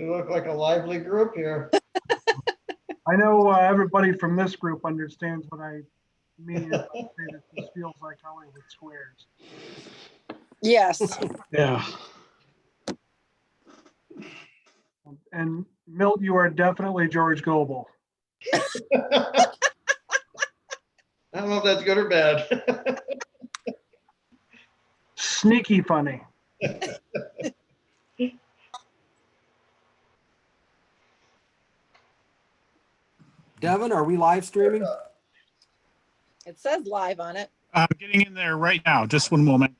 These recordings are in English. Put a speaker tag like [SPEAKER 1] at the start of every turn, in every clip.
[SPEAKER 1] We look like a lively group here.
[SPEAKER 2] I know everybody from this group understands what I mean if I say that this feels like Hollywood Squares.
[SPEAKER 3] Yes.
[SPEAKER 4] Yeah.
[SPEAKER 2] And Milt, you are definitely George Goebel.
[SPEAKER 1] I don't know if that's good or bad.
[SPEAKER 2] Sneaky funny.
[SPEAKER 5] Devin, are we live streaming?
[SPEAKER 3] It says live on it.
[SPEAKER 4] I'm getting in there right now. Just one moment.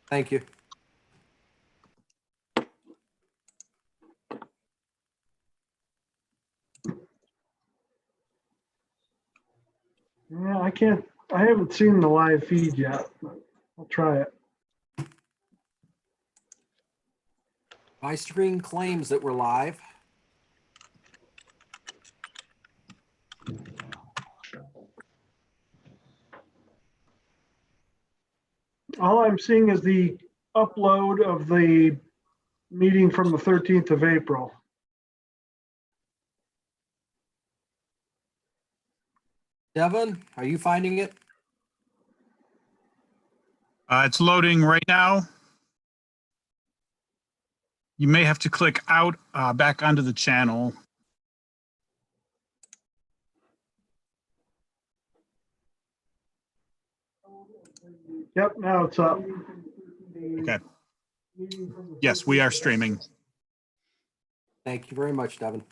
[SPEAKER 5] Thank you.
[SPEAKER 2] Yeah, I haven't seen the live feed yet, but I'll try it.
[SPEAKER 5] My screen claims that we're live.
[SPEAKER 2] All I'm seeing is the upload of the meeting from the 13th of April.
[SPEAKER 5] Devin, are you finding it?
[SPEAKER 4] It's loading right now. You may have to click out back onto the channel.
[SPEAKER 2] Yep, now it's up.
[SPEAKER 4] Okay. Yes, we are streaming.
[SPEAKER 5] Thank you very much, Devin.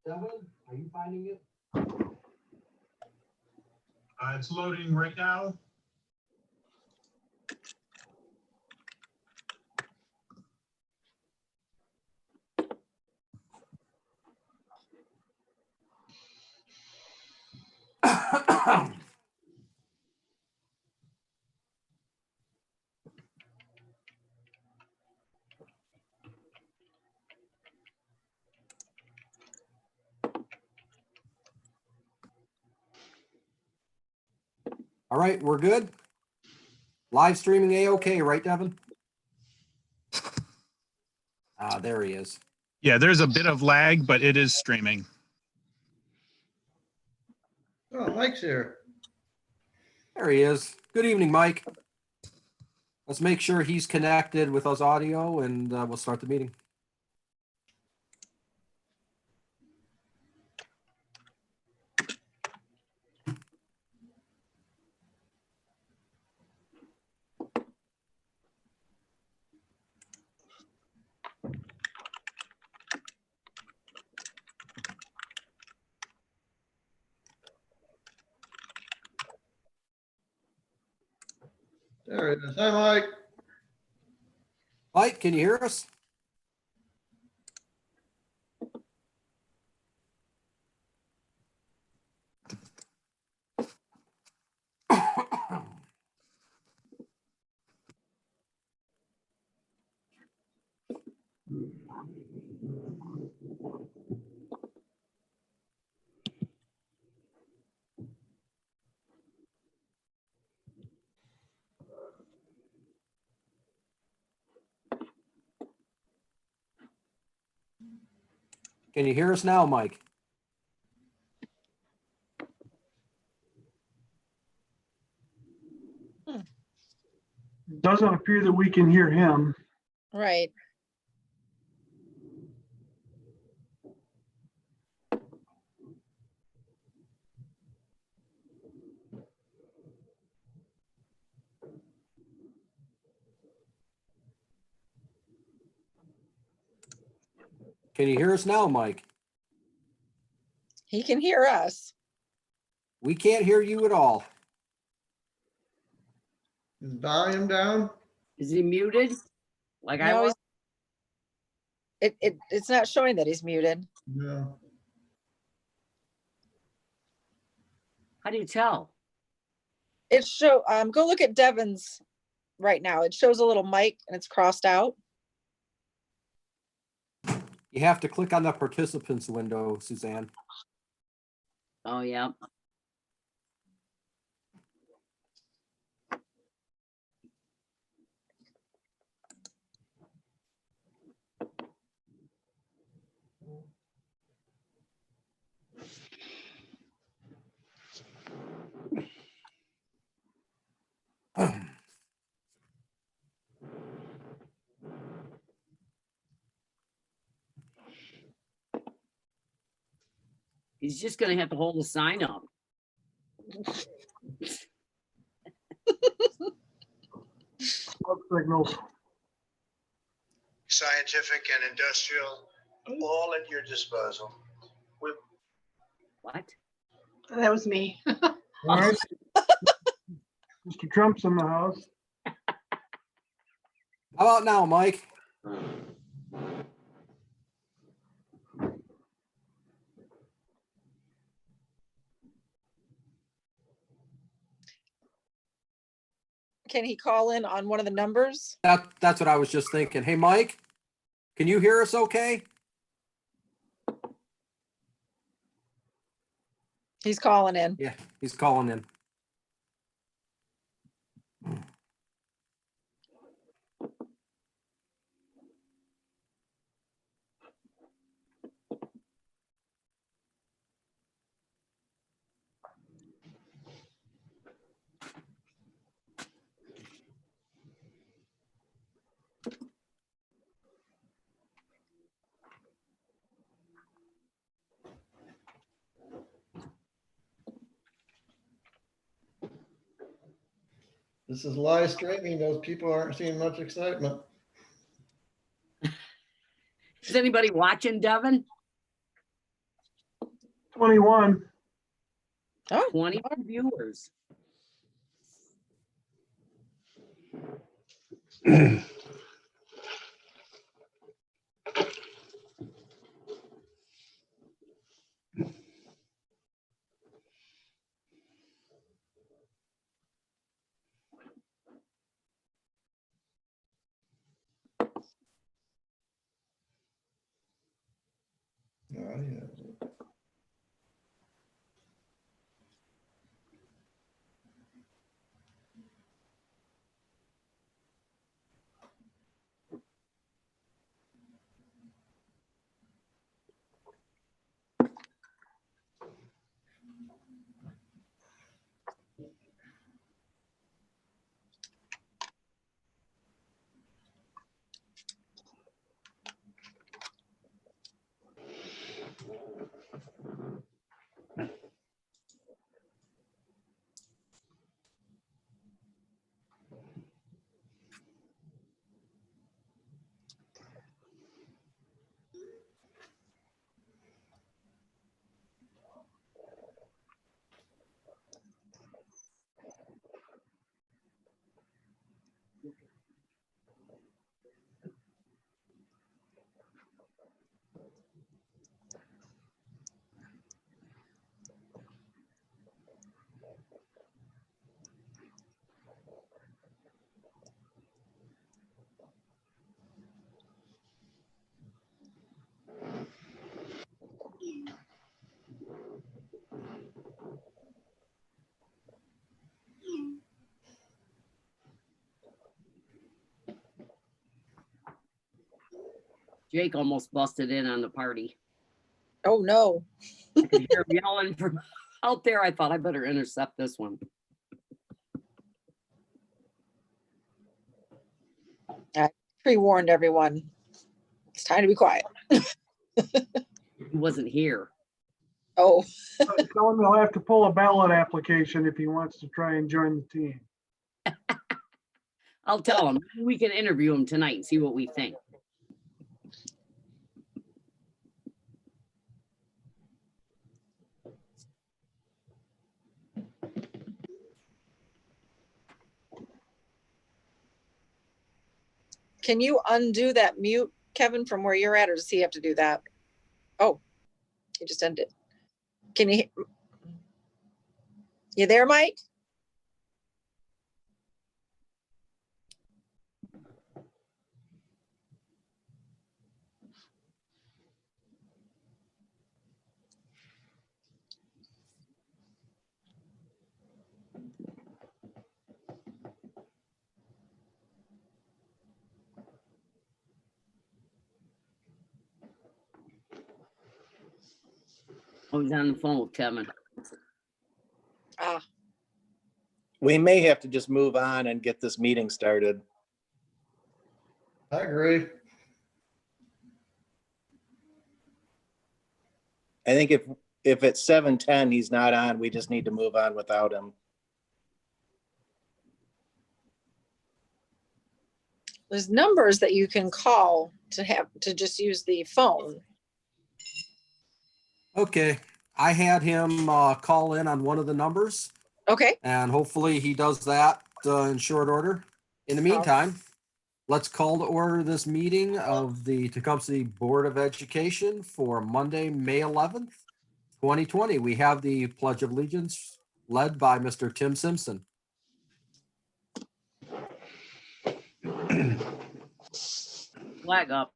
[SPEAKER 5] Devin, are you finding it?
[SPEAKER 4] It's loading right now.
[SPEAKER 5] All right, we're good. Live streaming A-OK, right, Devin? There he is.
[SPEAKER 4] Yeah, there's a bit of lag, but it is streaming.
[SPEAKER 1] Oh, Mike's here.
[SPEAKER 5] There he is. Good evening, Mike. Let's make sure he's connected with us audio and we'll start the meeting.
[SPEAKER 1] There it is. Hi, Mike.
[SPEAKER 5] Mike, can you hear us? Can you hear us now, Mike?
[SPEAKER 2] Doesn't appear that we can hear him.
[SPEAKER 3] Right.
[SPEAKER 5] Can you hear us now, Mike?
[SPEAKER 3] He can hear us.
[SPEAKER 5] We can't hear you at all.
[SPEAKER 1] Is volume down?
[SPEAKER 6] Is he muted? Like I
[SPEAKER 3] No,
[SPEAKER 6] was?
[SPEAKER 3] it's not showing that he's muted.
[SPEAKER 1] No.
[SPEAKER 6] How do you tell?
[SPEAKER 3] It show go look at Devin's right now. It shows a little mic and it's crossed out.
[SPEAKER 5] You have to click on the participants window, Suzanne.
[SPEAKER 6] Oh, yeah. He's just gonna have to hold the sign up.
[SPEAKER 2] Smoke signals.
[SPEAKER 7] Scientific and industrial, all at your disposal.
[SPEAKER 6] What?
[SPEAKER 8] That was me.
[SPEAKER 2] All right. Mr. Trump's in the house.
[SPEAKER 5] How about now, Mike?
[SPEAKER 3] Can he call in on one of the numbers?
[SPEAKER 5] That's what I was just thinking. Hey, Mike, can you hear us okay?
[SPEAKER 3] He's calling in.
[SPEAKER 5] Yeah, he's calling in.
[SPEAKER 1] This is live streaming. Those people aren't seeing much excitement.
[SPEAKER 6] Is anybody watching, Devin?
[SPEAKER 2] 21.
[SPEAKER 3] Oh,
[SPEAKER 6] 20 viewers.
[SPEAKER 1] Oh, yeah.
[SPEAKER 6] Jake almost busted in on the party.
[SPEAKER 3] oh no.
[SPEAKER 6] I could hear him yelling from out there. I thought I better intercept this one.
[SPEAKER 3] Pre-warned everyone. It's time to be quiet.
[SPEAKER 6] He wasn't here.
[SPEAKER 3] Oh,
[SPEAKER 2] Tell him he'll have to pull a ballot application if he wants to try and join the team.
[SPEAKER 6] I'll tell him. We can interview him tonight and see what we think.
[SPEAKER 3] can you undo that mute, Kevin, from where you're at, or does he have to do that? Oh, he just ended. Can you there, Mike?
[SPEAKER 6] Oh, he's on the phone with Kevin.
[SPEAKER 3] Ah,
[SPEAKER 9] We may have to just move on and get this meeting started.
[SPEAKER 1] I agree.
[SPEAKER 9] I think if it's 7:10, he's not on, we just need to move on without him.
[SPEAKER 3] There's numbers that you can call to just use the phone.
[SPEAKER 5] Okay, I had him call in on one of the numbers,
[SPEAKER 3] Okay,
[SPEAKER 5] and hopefully he does that in short order. In the meantime, let's call to order this meeting of the Tecumseh Board of Education for Monday, May 11th, 2020. We have the Pledge of Allegiance led by Mr. Tim Simpson.
[SPEAKER 6] Flag up.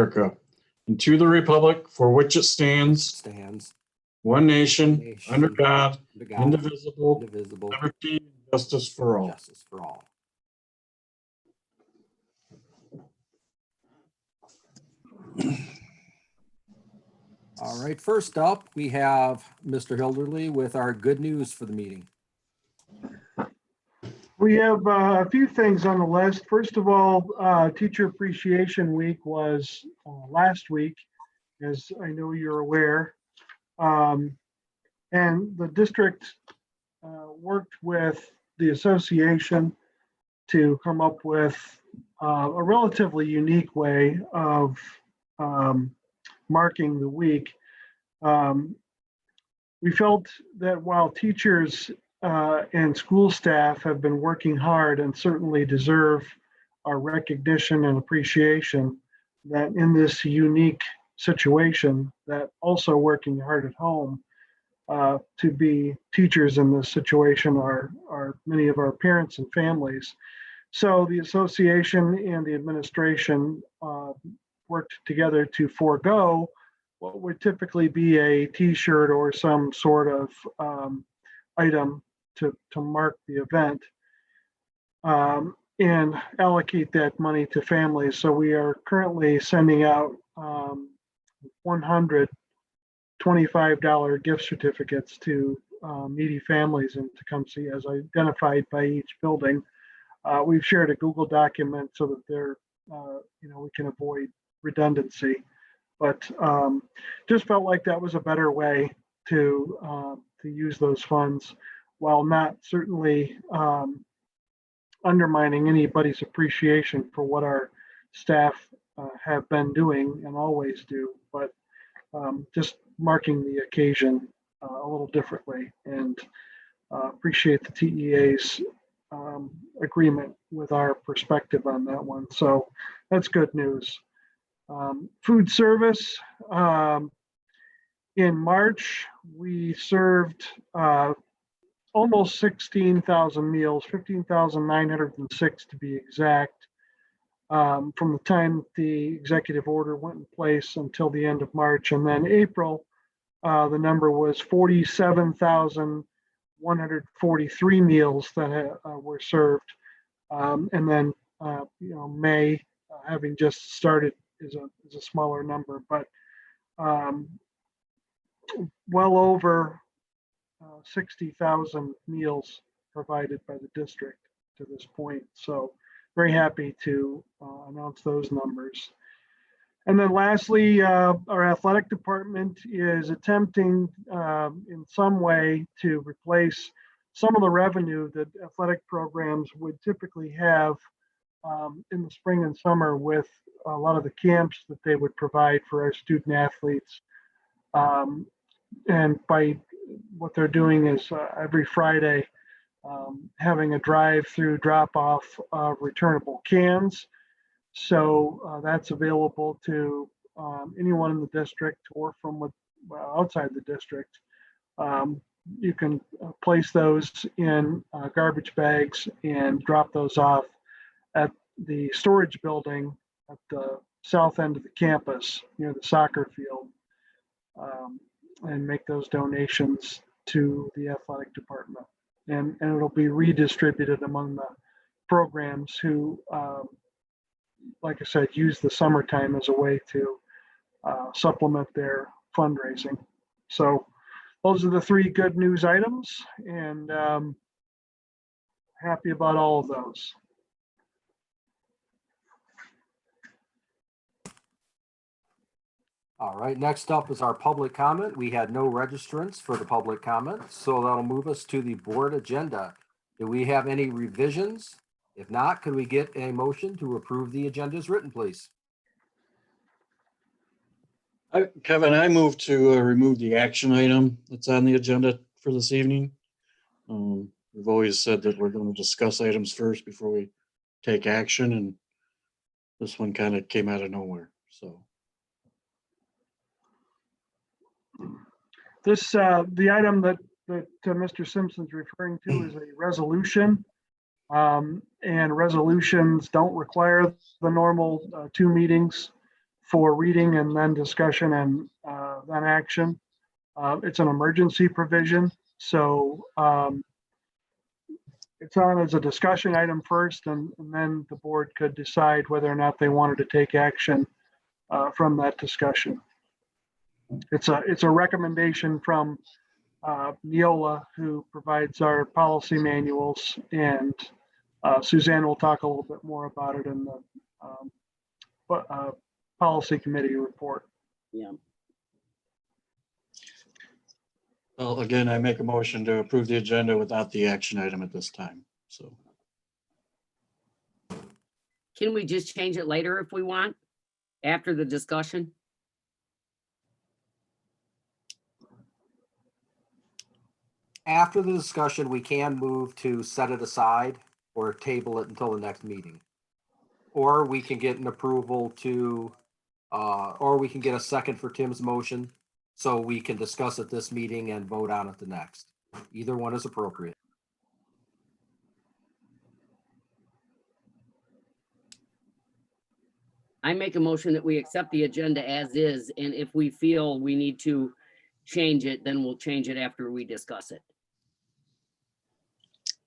[SPEAKER 10] America, and to the republic for which it stands,
[SPEAKER 5] Stands
[SPEAKER 10] one nation,
[SPEAKER 5] nation,
[SPEAKER 10] under God,
[SPEAKER 5] under God,
[SPEAKER 10] indivisible,
[SPEAKER 5] indivisible,
[SPEAKER 10] liberty and justice for all.
[SPEAKER 5] justice for all. All right, first up, we have Mr. Hilderly with our good news for the meeting.
[SPEAKER 2] We have a few things on the list. First of all, Teacher Appreciation Week was last week, as I know you're aware. And the district worked with the association to come up with a relatively unique way of marking the week. We felt that while teachers and school staff have been working hard and certainly deserve our recognition and appreciation, that in this unique situation, that also working hard at home to be teachers in this situation are many of our parents and families. So the association and the administration worked together to forego what would typically be a T-shirt or some sort of item to mark the event, and allocate that money to families. So we are currently sending out 100 $25 gift certificates to needy families in Tecumseh as identified by each building. We've shared a Google document so that they're, we can avoid redundancy. But just felt like that was a better way to use those funds, while not certainly undermining anybody's appreciation for what our staff have been doing and always do, but just marking the occasion a little differently, and appreciate the TEA's agreement with our perspective on that one. So that's good news. Food service. In March, we served almost 16,000 meals, 15,906 to be exact, from the time the executive order went in place until the end of March. And then April, the number was 47,143 meals that were served. And then, May, having just started, is a smaller number, but well over 60,000 meals provided by the district to this point. So very happy to announce those numbers. And then lastly, our athletic department is attempting in some way to replace some of the revenue that athletic programs would typically have in the spring and summer with a lot of the camps that they would provide for our student athletes. And by what they're doing is every Friday, having a drive-through drop-off of returnable cans. So that's available to anyone in the district or from outside the district. You can place those in garbage bags and drop those off at the storage building at the south end of the campus near the soccer field, and make those donations to the athletic department. And it'll be redistributed among the programs who, like I said, use the summertime as a way to supplement their fundraising. So those are the three good news items, and happy about all of those.
[SPEAKER 5] All right, next up is our public comment. We had no registrants for the public comment, so that'll move us to the board agenda. Do we have any revisions? If not, could we get a motion to approve the agenda as written, please?
[SPEAKER 10] Kevin, I move to remove the action item that's on the agenda for this evening. We've always said that we're going to discuss items first before we take action, and this one kind of came out of nowhere, so.
[SPEAKER 2] This, the item that Mr. Simpson's referring to is a resolution. And resolutions don't require the normal 2 meetings for reading and then discussion and then action. It's an emergency provision, so it's on as a discussion item first, and then the board could decide whether or not they wanted to take action from that discussion. It's a recommendation from Neola, who provides our policy manuals, and Suzanne will talk a little bit more about it in the policy committee report.
[SPEAKER 6] Yeah.
[SPEAKER 10] Well, again, I make a motion to approve the agenda without the action item at this time, so.
[SPEAKER 6] Can we just change it later if we want, after the discussion?
[SPEAKER 5] After the discussion, we can move to set it aside or table it until the next meeting. Or we can get an approval to, or we can get a second for Tim's motion, so we can discuss at this meeting and vote on it the next. Either one is appropriate.
[SPEAKER 6] I make a motion that we accept the agenda as is, and if we feel we need to change it, then we'll change it after we discuss it.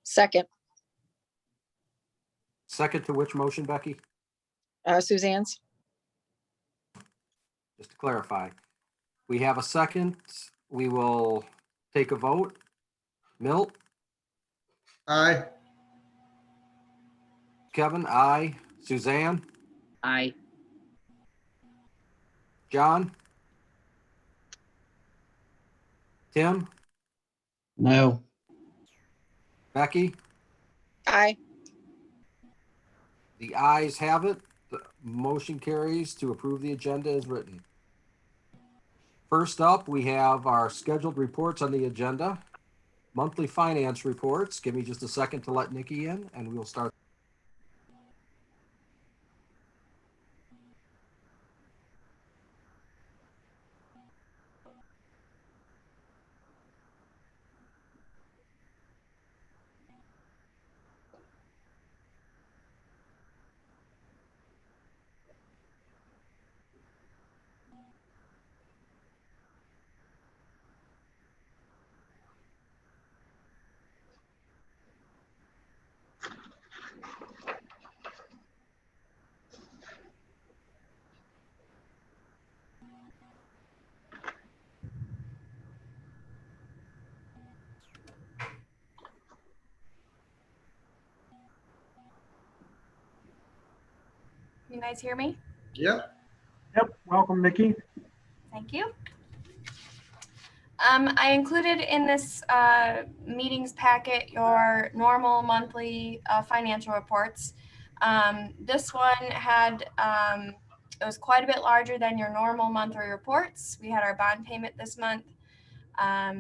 [SPEAKER 3] Second,
[SPEAKER 5] Second to which motion, Becky?
[SPEAKER 3] Suzanne's.
[SPEAKER 5] Just to clarify. We have a second. We will take a vote. Milt,
[SPEAKER 1] Aye.
[SPEAKER 5] Kevin, aye. Suzanne,
[SPEAKER 6] Aye.
[SPEAKER 5] John? Tim,
[SPEAKER 10] No,
[SPEAKER 5] Becky?
[SPEAKER 3] Aye.
[SPEAKER 5] The ayes have it. The motion carries to approve the agenda as written. First up, we have our scheduled reports on the agenda. Monthly finance reports. Give me just a second to let Nikki in and we'll start.
[SPEAKER 11] You guys hear me?
[SPEAKER 1] Yep.
[SPEAKER 2] Yep, welcome, Nikki.
[SPEAKER 11] Thank you. I included in this meetings packet your normal monthly financial reports. This one had, it was quite a bit larger than your normal monthly reports. We had our bond payment this month. I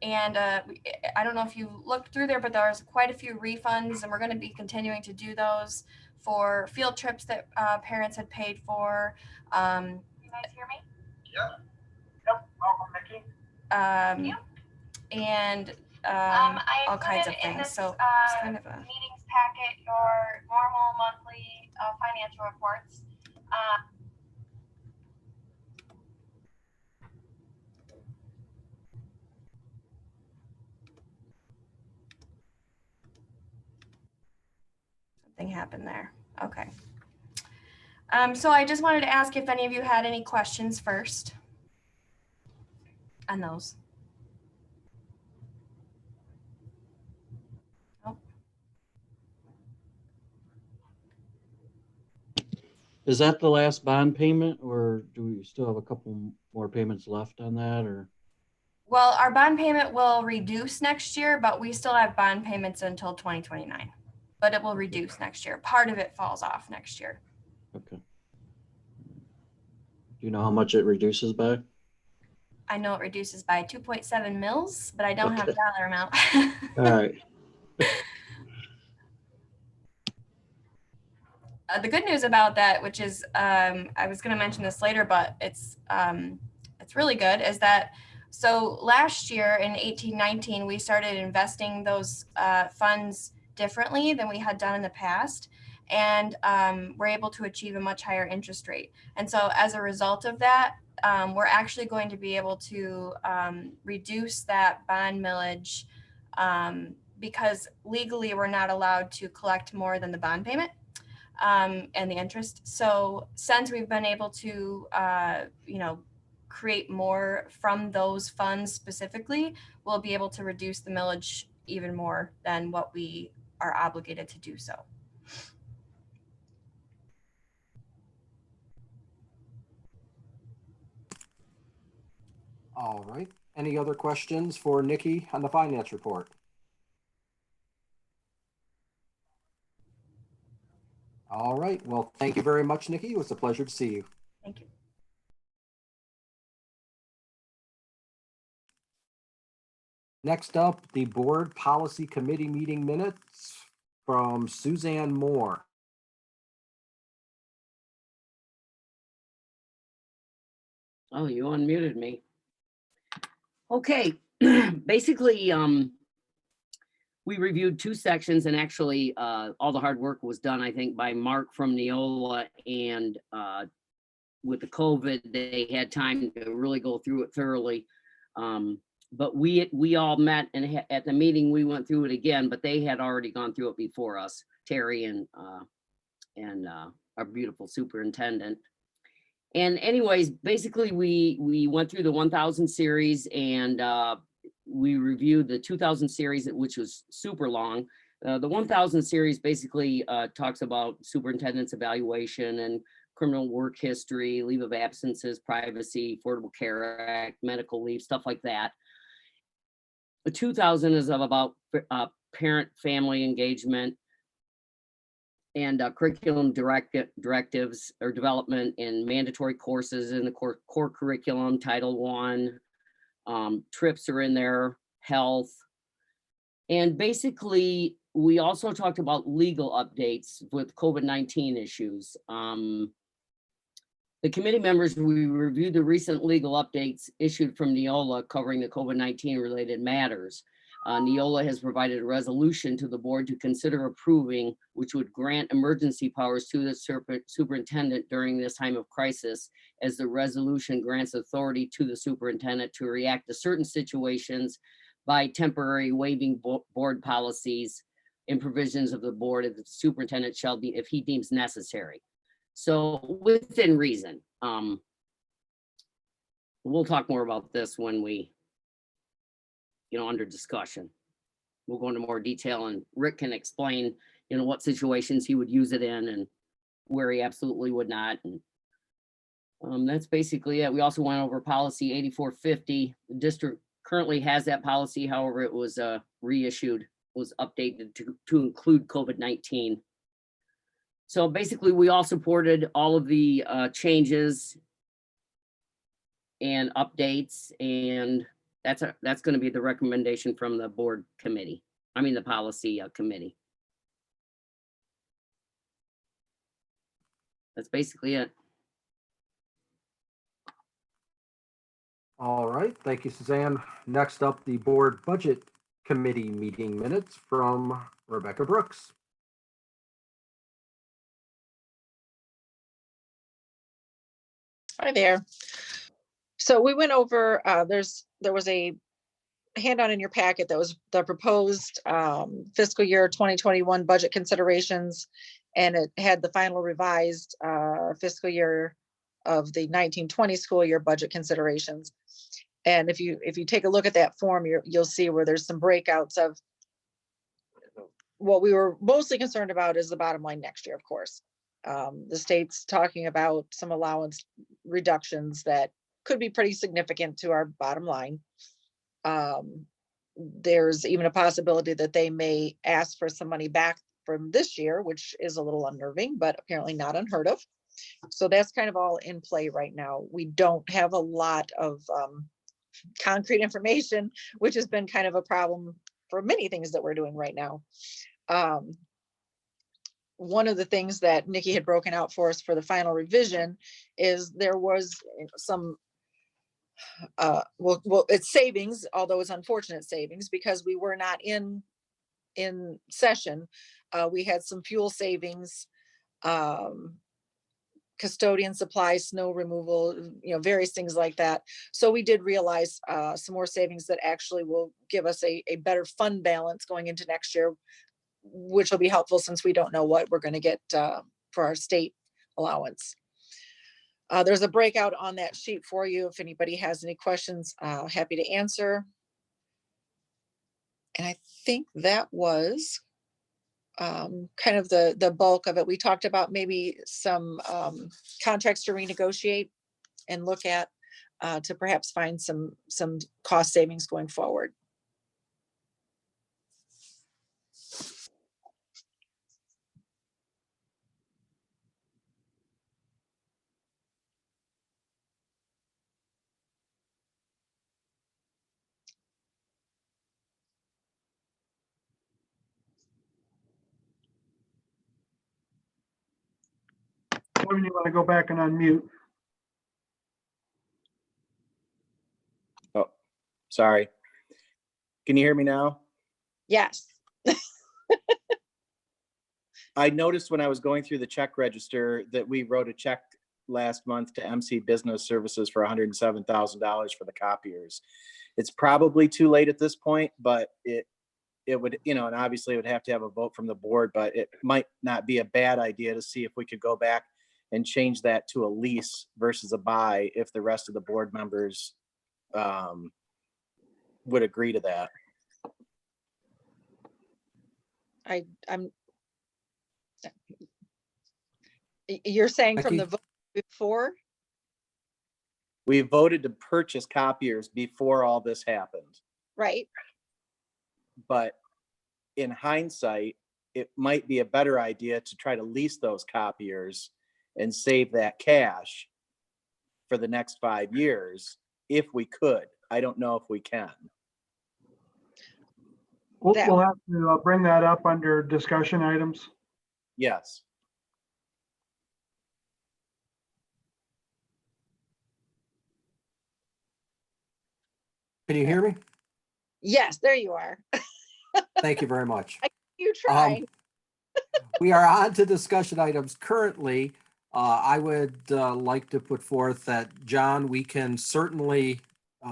[SPEAKER 11] don't know if you looked through there, but there was quite a few refunds, and we're going to be continuing to do those for field trips that parents had paid for. You guys hear me?
[SPEAKER 1] Yep.
[SPEAKER 2] Yep, welcome, Nikki.
[SPEAKER 11] And I all kinds of included in things. this, So it's kind of a meetings packet your normal monthly financial reports. Something happened there. Okay. So I just wanted to ask if any of you had any questions first. on those.
[SPEAKER 10] Is that the last bond payment, or do we still have a couple more payments left on that, or?
[SPEAKER 11] Well, our bond payment will reduce next year, but we still have bond payments until 2029. But it will reduce next year. Part of it falls off next year.
[SPEAKER 10] Okay. Do you know how much it reduces by?
[SPEAKER 11] I know it reduces by 2.7 mils, but I don't have a
[SPEAKER 10] Okay.
[SPEAKER 11] dollar amount.
[SPEAKER 10] All right.
[SPEAKER 11] The good news about that, which is, I was going to mention this later, but it's really good, is that so last year in 18-19, we started investing those funds differently than we had done in the past, and we're able to achieve a much higher interest rate. And so as a result of that, we're actually going to be able to reduce that bond millage because legally we're not allowed to collect more than the bond payment. And the interest. So since we've been able to, create more from those funds specifically, we'll be able to reduce the millage even more than what we are obligated to do so.
[SPEAKER 5] All right. Any other questions for Nikki on the finance report? All right. Well, thank you very much, Nikki. It was a pleasure to see you.
[SPEAKER 11] Thank you.
[SPEAKER 5] Next up, the Board Policy Committee meeting minutes from Suzanne Moore.
[SPEAKER 6] Oh, you unmuted me. Okay, basically, we reviewed two sections, and actually all the hard work was done, I think, by Mark from Neola, and with the COVID, they had time to really go through it thoroughly. But we all met, and at the meeting we went through it again, but they had already gone through it before us, Terry and our beautiful superintendent. And anyways, basically we went through the 1000 series, and we reviewed the 2000 series, which was super long. The 1000 series basically talks about superintendent's evaluation and criminal work history, leave of absences, privacy, Affordable Care Act, medical leave, stuff like that. The 2000 is about parent family engagement and curriculum directives or development and mandatory courses in the core curriculum, Title I. Trips are in there, health. And basically, we also talked about legal updates with COVID-19 issues. The committee members, we reviewed the recent legal updates issued from Neola covering the COVID-19 related matters. Neola has provided a resolution to the board to consider approving, which would grant emergency powers to the superintendent during this time of crisis, as the resolution grants authority to the superintendent to react to certain situations by temporary waiving board policies and provisions of the board if the superintendent shall be, if he deems necessary. So within reason. We'll talk more about this when we, under discussion. We'll go into more detail, and Rick can explain, what situations he would use it in and where he absolutely would not. And that's basically it. We also went over policy 8450. The district currently has that policy. However, it was reissued, was updated to include COVID-19. So basically, we all supported all of the changes and updates, and that's going to be the recommendation from the board committee. I mean, the policy committee. That's basically it.
[SPEAKER 5] All right, thank you, Suzanne. Next up, the Board Budget Committee meeting minutes from Rebecca Brooks.
[SPEAKER 3] Hi there. So we went over, there was a handout in your packet that was the proposed fiscal year 2021 budget considerations, and it had the final revised fiscal year of the 1920 school year budget considerations. And if you take a look at that form, you'll see where there's some breakouts of what we were mostly concerned about is the bottom line next year, of course. The state's talking about some allowance reductions that could be pretty significant to our bottom line. There's even a possibility that they may ask for some money back from this year, which is a little unnerving, but apparently not unheard of. So that's kind of all in play right now. We don't have a lot of concrete information, which has been kind of a problem for many things that we're doing right now. One of the things that Nikki had broken out for us for the final revision is there was some well, it's savings, although it's unfortunate savings because we were not in session. We had some fuel savings, custodian supplies, snow removal, various things like that. So we did realize some more savings that actually will give us a better fund balance going into next year, which will be helpful since we don't know what we're going to get for our state allowance. There's a breakout on that sheet for you. If anybody has any questions, happy to answer. And I think that was kind of the bulk of it. We talked about maybe some contracts to renegotiate and look at to perhaps find some cost savings going forward.
[SPEAKER 2] When you want to go back and unmute.
[SPEAKER 9] Oh, sorry. Can you hear me now?
[SPEAKER 3] Yes.
[SPEAKER 9] I noticed when I was going through the check register that we wrote a check last month to MC Business Services for $107,000 for the copiers. It's probably too late at this point, but it would, and obviously it would have to have a vote from the board, but it might not be a bad idea to see if we could go back and change that to a lease versus a buy if the rest of the board members would agree to that.
[SPEAKER 3] You're saying from
[SPEAKER 5] Becky?
[SPEAKER 3] the vote before?
[SPEAKER 9] We voted to purchase copiers before all this happened.
[SPEAKER 3] Right.
[SPEAKER 9] But in hindsight, it might be a better idea to try to lease those copiers and save that cash for the next 5 years if we could. I don't know if we can.
[SPEAKER 2] We'll have to bring that up under discussion items.
[SPEAKER 9] Yes.
[SPEAKER 5] Can you hear me?
[SPEAKER 3] Yes, there you are.
[SPEAKER 5] Thank you very much.
[SPEAKER 3] You tried.
[SPEAKER 5] We are on to discussion items currently. I would like to put forth that, John, we can certainly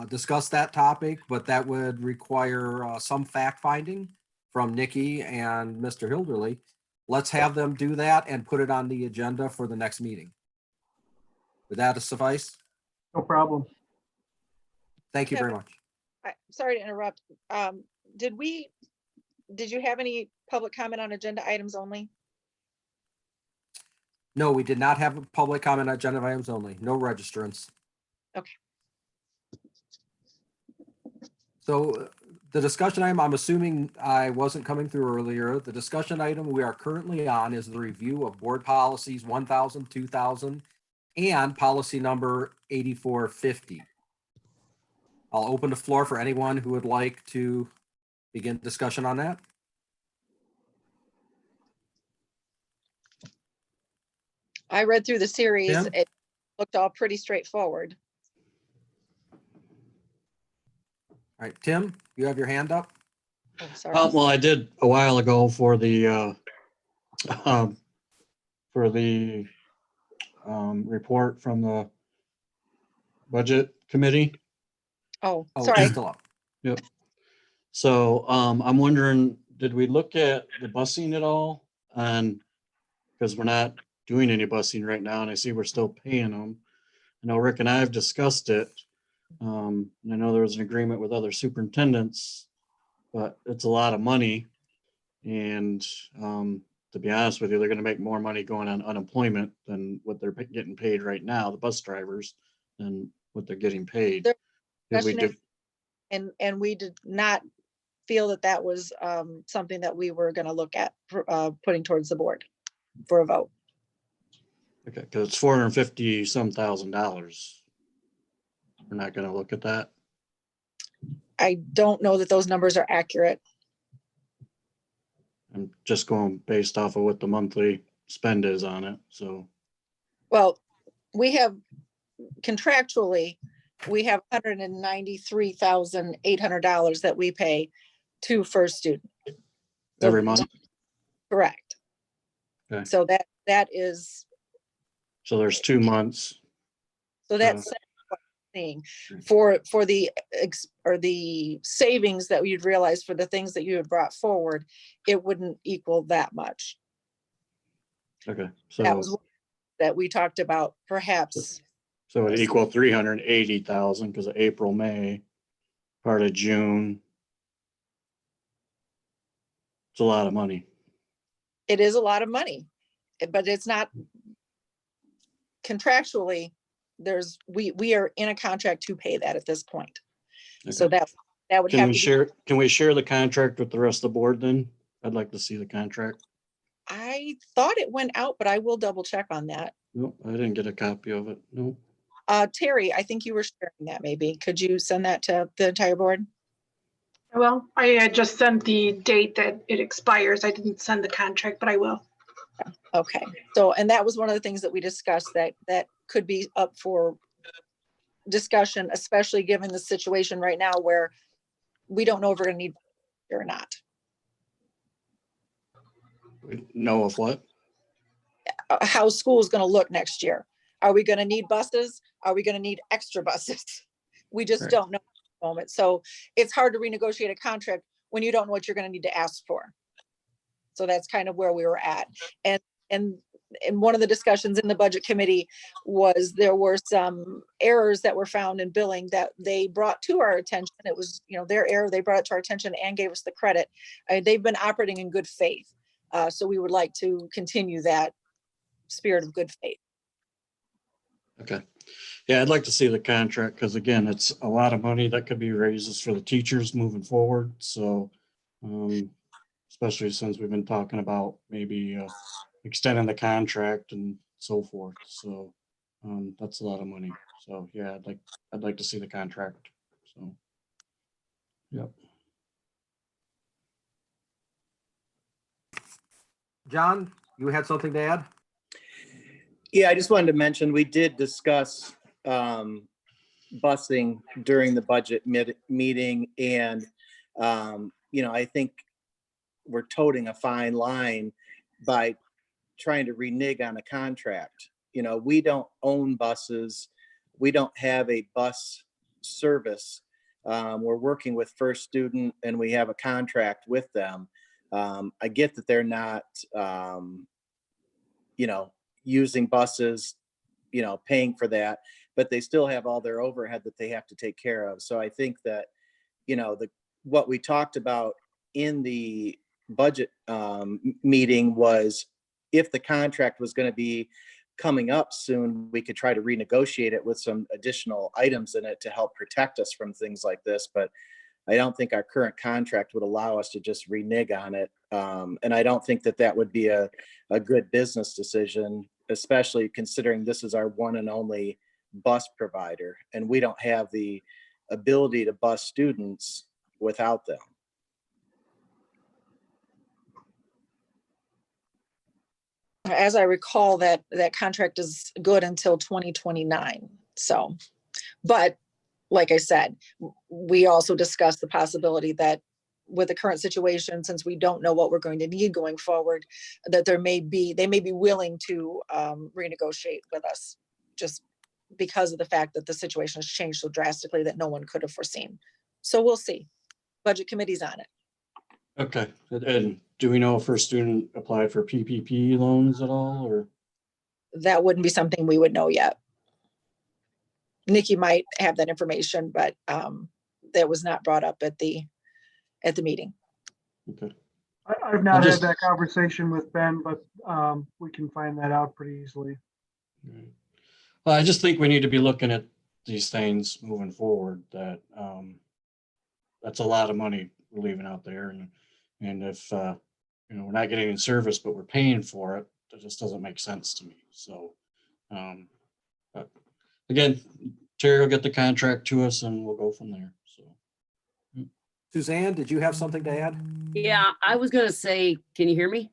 [SPEAKER 5] discuss that topic, but that would require some fact finding from Nikki and Mr. Hilderly. Let's have them do that and put it on the agenda for the next meeting. Would that suffice?
[SPEAKER 2] No problem.
[SPEAKER 5] Thank you very much.
[SPEAKER 3] Sorry to interrupt. Did you have any public comment on agenda items only?
[SPEAKER 5] No, we did not have a public comment on agenda items only. No registrants.
[SPEAKER 3] Okay.
[SPEAKER 5] So the discussion item, I'm assuming I wasn't coming through earlier. The discussion item we are currently on is the review of board policies 1000, 2000, and policy number 8450. I'll open the floor for anyone who would like to begin discussion on that.
[SPEAKER 3] I read through the series.
[SPEAKER 5] Tim?
[SPEAKER 3] It looked all pretty straightforward.
[SPEAKER 5] All right, Tim, you have your hand up.
[SPEAKER 3] Oh, sorry.
[SPEAKER 10] Well, I did a while ago for the report from the budget committee.
[SPEAKER 3] Oh,
[SPEAKER 5] Oh,
[SPEAKER 3] sorry.
[SPEAKER 5] it's still up.
[SPEAKER 10] Yep. So I'm wondering, did we look at the busing at all? And because we're not doing any busing right now, and I see we're still paying them. I know Rick and I have discussed it. And I know there was an agreement with other superintendents, but it's a lot of money. And to be honest with you, they're going to make more money going on unemployment than what they're getting paid right now, the bus drivers, than what they're getting paid.
[SPEAKER 3] Their
[SPEAKER 10] Did we
[SPEAKER 3] discussion
[SPEAKER 10] do,
[SPEAKER 3] And we did not feel that that was something that we were going to look at putting towards the board for a vote.
[SPEAKER 10] okay, because it's $450 some thousand. We're not going to look at that.
[SPEAKER 3] I don't know that those numbers are accurate.
[SPEAKER 10] I'm just going based off of what the monthly spend is on it. So,
[SPEAKER 3] Well, we have contractually, we have $193,800 that we pay to first student.
[SPEAKER 10] every month.
[SPEAKER 3] Correct.
[SPEAKER 10] Okay.
[SPEAKER 3] So that is,
[SPEAKER 10] So there's 2 months.
[SPEAKER 3] so that's what I'm saying for the savings that you'd realize for the things that you had brought forward, it wouldn't equal that much.
[SPEAKER 10] Okay.
[SPEAKER 3] That was
[SPEAKER 10] So,
[SPEAKER 3] what that we talked about, perhaps.
[SPEAKER 10] so it equal 380,000 because of April, May, part of June. It's a lot of money.
[SPEAKER 3] It is a lot of money, but it's not contractually. We are in a contract to pay that at this point. So
[SPEAKER 10] Okay.
[SPEAKER 3] that would
[SPEAKER 10] Can
[SPEAKER 3] have
[SPEAKER 10] we
[SPEAKER 3] to be,
[SPEAKER 10] share, can we share the contract with the rest of the board then? I'd like to see the contract.
[SPEAKER 3] I thought it went out, but I will double check on that.
[SPEAKER 10] Nope, I didn't get a copy of it. Nope.
[SPEAKER 3] Terry, I think you were sharing that maybe. Could you send that to the entire board?
[SPEAKER 8] Well, I had just sent the date that it expires. I didn't send the contract, but I will.
[SPEAKER 3] Okay, so, and that was one of the things that we discussed that could be up for discussion, especially given the situation right now where we don't know if we're gonna need it or not.
[SPEAKER 10] We know of what?
[SPEAKER 3] How school is gonna look next year. Are we gonna need buses? Are we gonna need extra buses? We just
[SPEAKER 10] Right.
[SPEAKER 3] don't know at the moment. So it's hard to renegotiate a contract when you don't know what you're gonna need to ask for. So that's kind of where we were at. And one of the discussions in the budget committee was there were some errors that were found in billing that they brought to our attention. It was, their error, they brought it to our attention and gave us the credit. They've been operating in good faith. So we would like to continue that spirit of good faith.
[SPEAKER 10] Okay. Yeah, I'd like to see the contract because again, it's a lot of money that could be raises for the teachers moving forward. So, especially since we've been talking about maybe extending the contract and so forth. So, that's a lot of money. So yeah, I'd like to see the contract. So, yep.
[SPEAKER 5] John, you had something to add?
[SPEAKER 9] Yeah, I just wanted to mention, we did discuss busing during the budget meeting, and I think we're toting a fine line by trying to renege on a contract. We don't own buses. We don't have a bus service. We're working with First Student and we have a contract with them. I get that they're not, using buses, paying for that, but they still have all their overhead that they have to take care of. So I think that, what we talked about in the budget meeting was if the contract was going to be coming up soon, we could try to renegotiate it with some additional items in it to help protect us from things like this. But I don't think our current contract would allow us to just renege on it. And I don't think that would be a good business decision, especially considering this is our one and only bus provider. And we don't have the ability to bus students without them.
[SPEAKER 3] As I recall, that contract is good until 2029. So, but like I said, we also discussed the possibility that with the current situation, since we don't know what we're going to need going forward, that they may be willing to renegotiate with us, just because of the fact that the situation has changed so drastically that no one could have foreseen. So we'll see. Budget committee's on it.
[SPEAKER 10] Okay. And do we know if First Student applied for PPP loans at all, or?
[SPEAKER 3] That wouldn't be something we would know yet. Nikki might have that information, but that was not brought up at the meeting.
[SPEAKER 10] Okay.
[SPEAKER 2] I've not
[SPEAKER 10] just-
[SPEAKER 2] had that conversation with Ben, but we can find that out pretty easily.
[SPEAKER 10] Right. Well, I just think we need to be looking at these things moving forward, that that's a lot of money we're leaving out there. And if, we're not getting any service, but we're paying for it, that just doesn't make sense to me. So, but again, Terry will get the contract to us and we'll go from there. So.
[SPEAKER 5] Suzanne, did you have something to add?
[SPEAKER 6] Yeah, I was gonna say, can you hear me?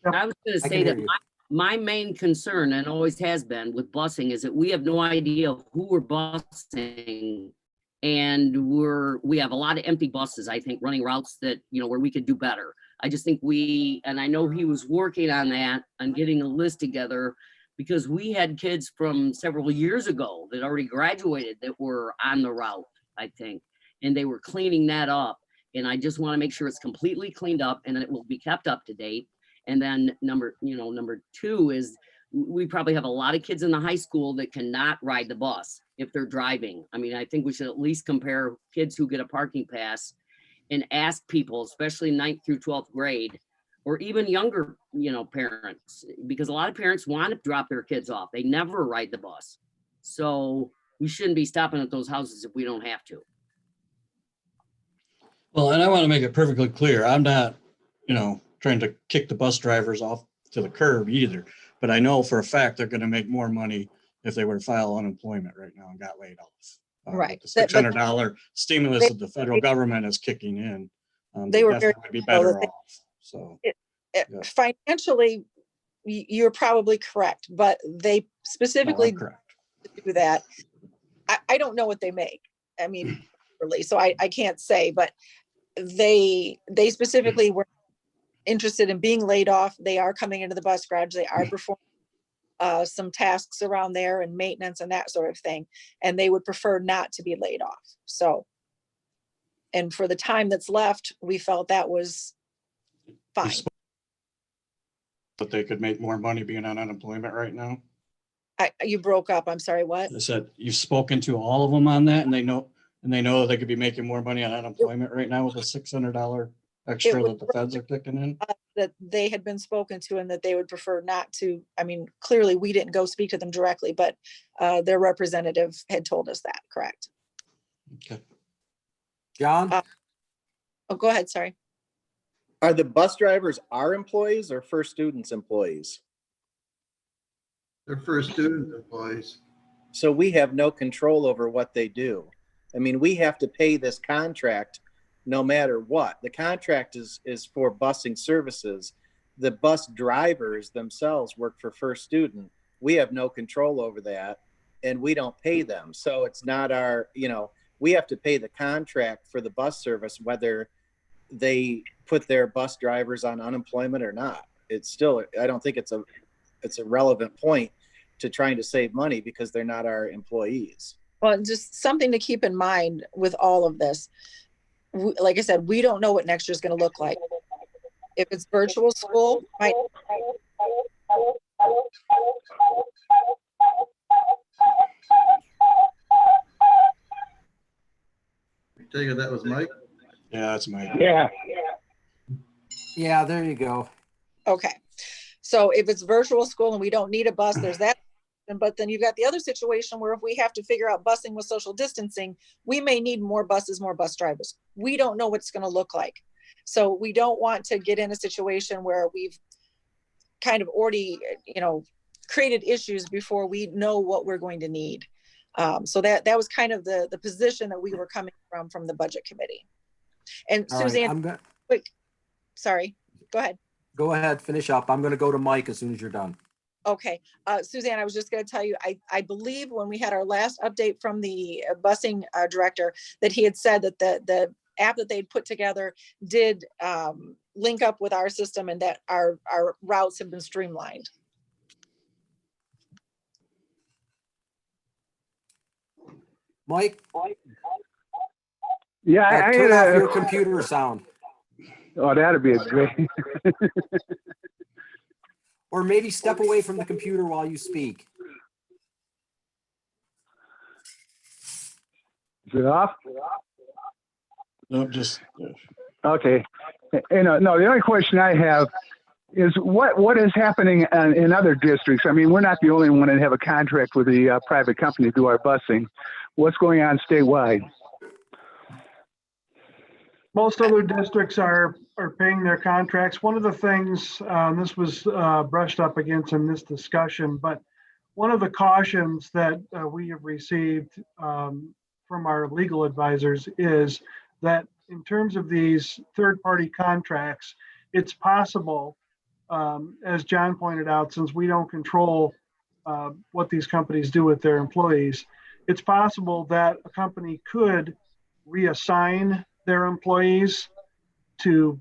[SPEAKER 2] Yep.
[SPEAKER 6] I was gonna
[SPEAKER 5] I
[SPEAKER 6] say
[SPEAKER 5] can
[SPEAKER 6] that
[SPEAKER 5] hear you.
[SPEAKER 6] my main concern, and always has been with busing, is that we have no idea who we're busing. And we have a lot of empty buses, I think, running routes that, where we could do better. I just think and I know he was working on that, on getting a list together, because we had kids from several years ago that already graduated that were on the route, I think, and they were cleaning that up. And I just want to make sure it's completely cleaned up and it will be kept up to date. And then number two is we probably have a lot of kids in the high school that cannot ride the bus if they're driving. I mean, I think we should at least compare kids who get a parking pass and ask people, especially 9th through 12th grade, or even younger, parents, because a lot of parents want to drop their kids off. They never ride the bus. So we shouldn't be stopping at those houses if we don't have to.
[SPEAKER 10] Well, and I want to make it perfectly clear, I'm not, trying to kick the bus drivers off to the curb either, but I know for a fact they're going to make more money if they were to file unemployment right now and got laid off.
[SPEAKER 3] Right.
[SPEAKER 10] With the $600 stimulus that the federal government is kicking in,
[SPEAKER 3] they were
[SPEAKER 10] definitely would be better off. So yeah.
[SPEAKER 3] Financially, you're probably correct, but they specifically do that. I don't know what they make. I mean, really, so I can't say, but they specifically were interested in being laid off. They are coming into the bus garage. They are performing some tasks around there and maintenance and that sort of thing. And they would prefer not to be laid off. So, and for the time that's left, we felt that was fine.
[SPEAKER 10] But they could make more money being on unemployment right now.
[SPEAKER 3] You broke up. I'm sorry, what?
[SPEAKER 10] I said, you've spoken to all of them on that and they know they could be making more money on unemployment right now with a $600 extra that the feds are kicking in.
[SPEAKER 3] That they had been spoken to and that they would prefer not to. I mean, clearly we didn't go speak to them directly, but their representative had told us that, correct?
[SPEAKER 10] Okay.
[SPEAKER 5] John?
[SPEAKER 3] Oh, go ahead, sorry.
[SPEAKER 9] Are the bus drivers our employees or First Students employees?
[SPEAKER 1] They're first student employees.
[SPEAKER 9] So we have no control over what they do. I mean, we have to pay this contract no matter what. The contract is for busing services. The bus drivers themselves work for First Student. We have no control over that and we don't pay them. So it's not our, we have to pay the contract for the bus service, whether they put their bus drivers on unemployment or not. It's still, I don't think it's a relevant point to trying to save money because they're not our employees.
[SPEAKER 3] Well, just something to keep in mind with all of this. Like I said, we don't know what next year is going to look like. If it's virtual school, I
[SPEAKER 1] tell you that was Mike.
[SPEAKER 10] Yeah, that's Mike.
[SPEAKER 5] Yeah, there you go.
[SPEAKER 3] Okay. So if it's virtual school and we don't need a bus, there's that. But then you've got the other situation where if we have to figure out busing with social distancing, we may need more buses, more bus drivers. We don't know what it's going to look like. So we don't want to get in a situation where we've kind of already, created issues before we know what we're going to need. So that was kind of the position that we were coming from the budget committee. And
[SPEAKER 5] All right,
[SPEAKER 3] Suzanne, quick, sorry, go ahead.
[SPEAKER 5] Go ahead, finish up. I'm going to go to Mike as soon as you're done.
[SPEAKER 3] Okay, Suzanne, I was just going to tell you, I believe when we had our last update from the busing director, that he had said that the app that they'd put together did link up with our system and that our routes have been streamlined.
[SPEAKER 5] Mike?
[SPEAKER 12] Yeah, I
[SPEAKER 5] turn
[SPEAKER 12] had
[SPEAKER 5] off your computer sound.
[SPEAKER 12] Oh, that'd be great.
[SPEAKER 5] Or maybe step away from the computer while you speak.
[SPEAKER 12] Is it off?
[SPEAKER 10] No, just,
[SPEAKER 12] Okay. No, the only question I have is what is happening in other districts? I mean, we're not the only one that have a contract with the private company to do our busing. What's going on statewide?
[SPEAKER 2] Most other districts are paying their contracts. One of the things, this was brushed up against in this discussion, but one of the cautions that we have received from our legal advisors is that in terms of these third-party contracts, it's possible, as John pointed out, since we don't control what these companies do with their employees, it's possible that a company could reassign their employees to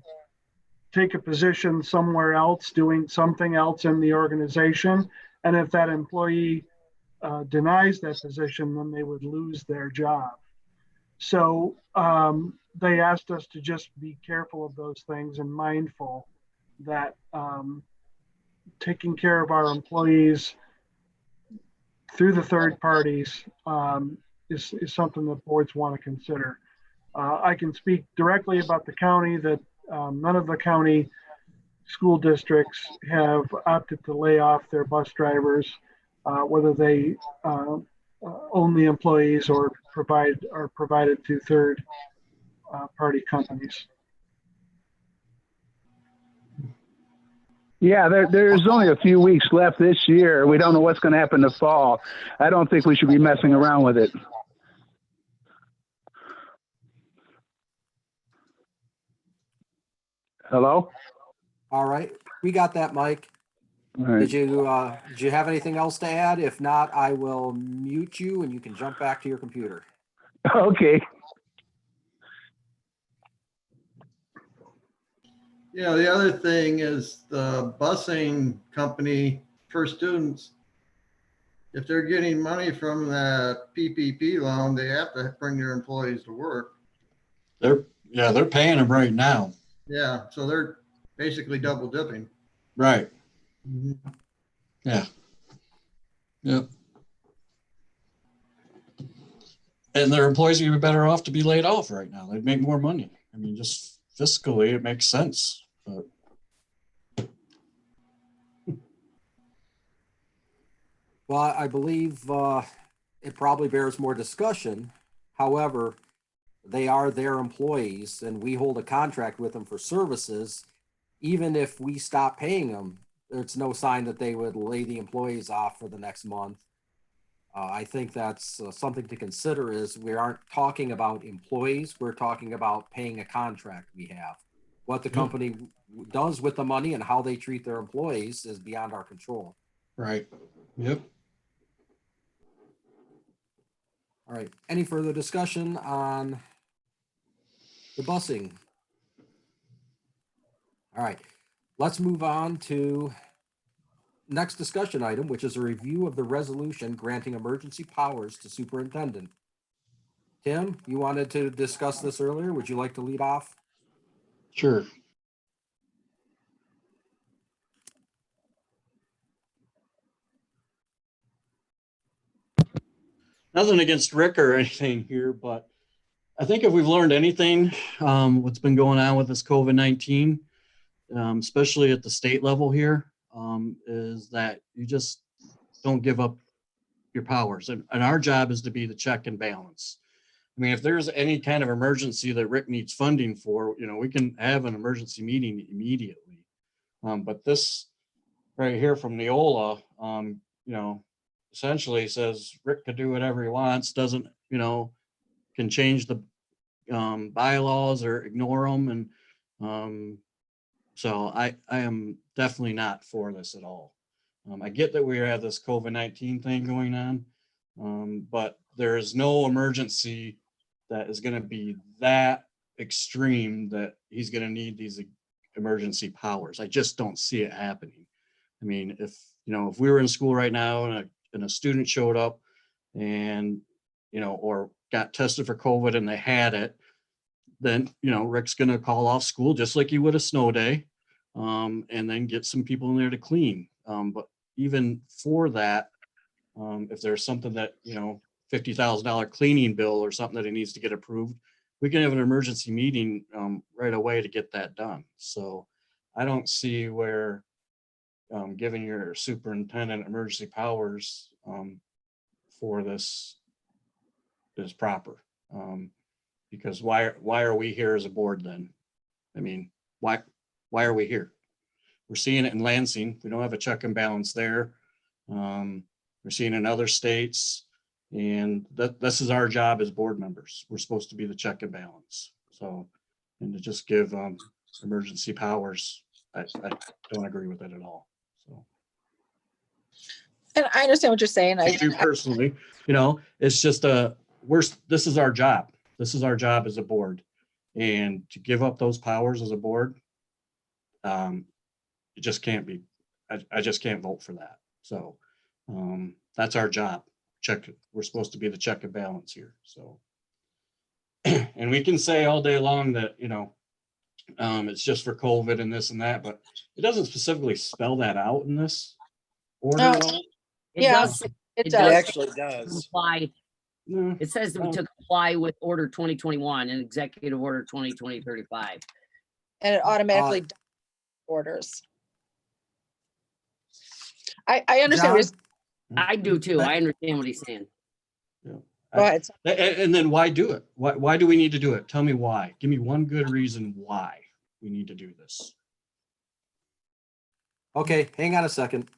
[SPEAKER 2] take a position somewhere else, doing something else in the organization. And if that employee denies that position, then they would lose their job. So they asked us to just be careful of those things and mindful that taking care of our employees through the third parties is something that boards want to consider. I can speak directly about the county that none of the county school districts have opted to lay off their bus drivers, whether they own the employees or are provided to third party companies.
[SPEAKER 12] Yeah, there's only a few weeks left this year. We don't know what's going to happen this fall. I don't think we should be messing around with it. Hello?
[SPEAKER 5] All right, we got that, Mike.
[SPEAKER 12] All right.
[SPEAKER 5] Did you have anything else to add? If not, I will mute you and you can jump back to your computer.
[SPEAKER 12] Okay.
[SPEAKER 1] Yeah, the other thing is the busing company for students. If they're getting money from that PPP loan, they have to bring their employees to work.
[SPEAKER 10] they're paying them right now.
[SPEAKER 1] Yeah, so they're basically double dipping.
[SPEAKER 10] Right.
[SPEAKER 1] Mhm.
[SPEAKER 10] Yeah. Yep. And their employees would be better off to be laid off right now. They'd make more money. I mean, just fiscally, it makes sense. But
[SPEAKER 5] Well, I believe it probably bears more discussion. However, they are their employees and we hold a contract with them for services. Even if we stop paying them, there's no sign that they would lay the employees off for the next month. I think that's something to consider is we aren't talking about employees. We're talking about paying a contract we have. What the company does with the money and how they treat their employees is beyond our control.
[SPEAKER 10] right. Yep.
[SPEAKER 5] All right. Any further discussion on the busing? All right. Let's move on to next discussion item, which is a review of the resolution granting emergency powers to superintendent. Tim, you wanted to discuss this earlier. Would you like to lead off?
[SPEAKER 10] Sure. Nothing against Rick or anything here, but I think if we've learned anything, what's been going on with this COVID-19, especially at the state level here, is that you just don't give up your powers. And our job is to be the check and balance. I mean, if there's any kind of emergency that Rick needs funding for, we can have an emergency meeting immediately. But this right here from Neola, essentially says Rick could do whatever he wants, doesn't, can change the bylaws or ignore them. And so I am definitely not for this at all. I get that we have this COVID-19 thing going on, but there is no emergency that is going to be that extreme that he's going to need these emergency powers. I just don't see it happening. I mean, if we were in school right now and a student showed up and, or got tested for COVID and they had it, then, Rick's going to call off school just like he would a snow day, and then get some people in there to clean. But even for that, if there's something that, $50,000 cleaning bill or something that he needs to get approved, we can have an emergency meeting right away to get that done. So I don't see where giving your superintendent emergency powers for this is proper. Because why are we here as a board then? I mean, why are we here? We're seeing it in Lansing. We don't have a check and balance there. We're seeing it in other states, and this is our job as board members. We're supposed to be the check and balance. So, and to just give emergency powers, I don't agree with it at all. So,
[SPEAKER 3] And I understand what you're saying.
[SPEAKER 10] I do personally, it's just this is our job. This is our job as a board, and to give up those powers as a board, it just can't be. I just can't vote for that. So that's our job. We're supposed to be the check and balance here. So, and we can say all day long that it's just for COVID and this and that, but it doesn't specifically spell that out in this order.
[SPEAKER 3] No.
[SPEAKER 10] at all.
[SPEAKER 3] Yes, it
[SPEAKER 9] It
[SPEAKER 3] does.
[SPEAKER 9] actually does.
[SPEAKER 6] Comply.
[SPEAKER 10] No.
[SPEAKER 6] It says that we to comply with Order 2021 and Executive Order 2020-35.
[SPEAKER 3] And it automatically orders. I understand. what you're-
[SPEAKER 6] I do too. I understand what he's saying.
[SPEAKER 3] Go ahead.
[SPEAKER 10] And then why do it? Why do we need to do it? Tell me why. Give me one good reason why we need to do this.
[SPEAKER 5] Okay, hang on a second.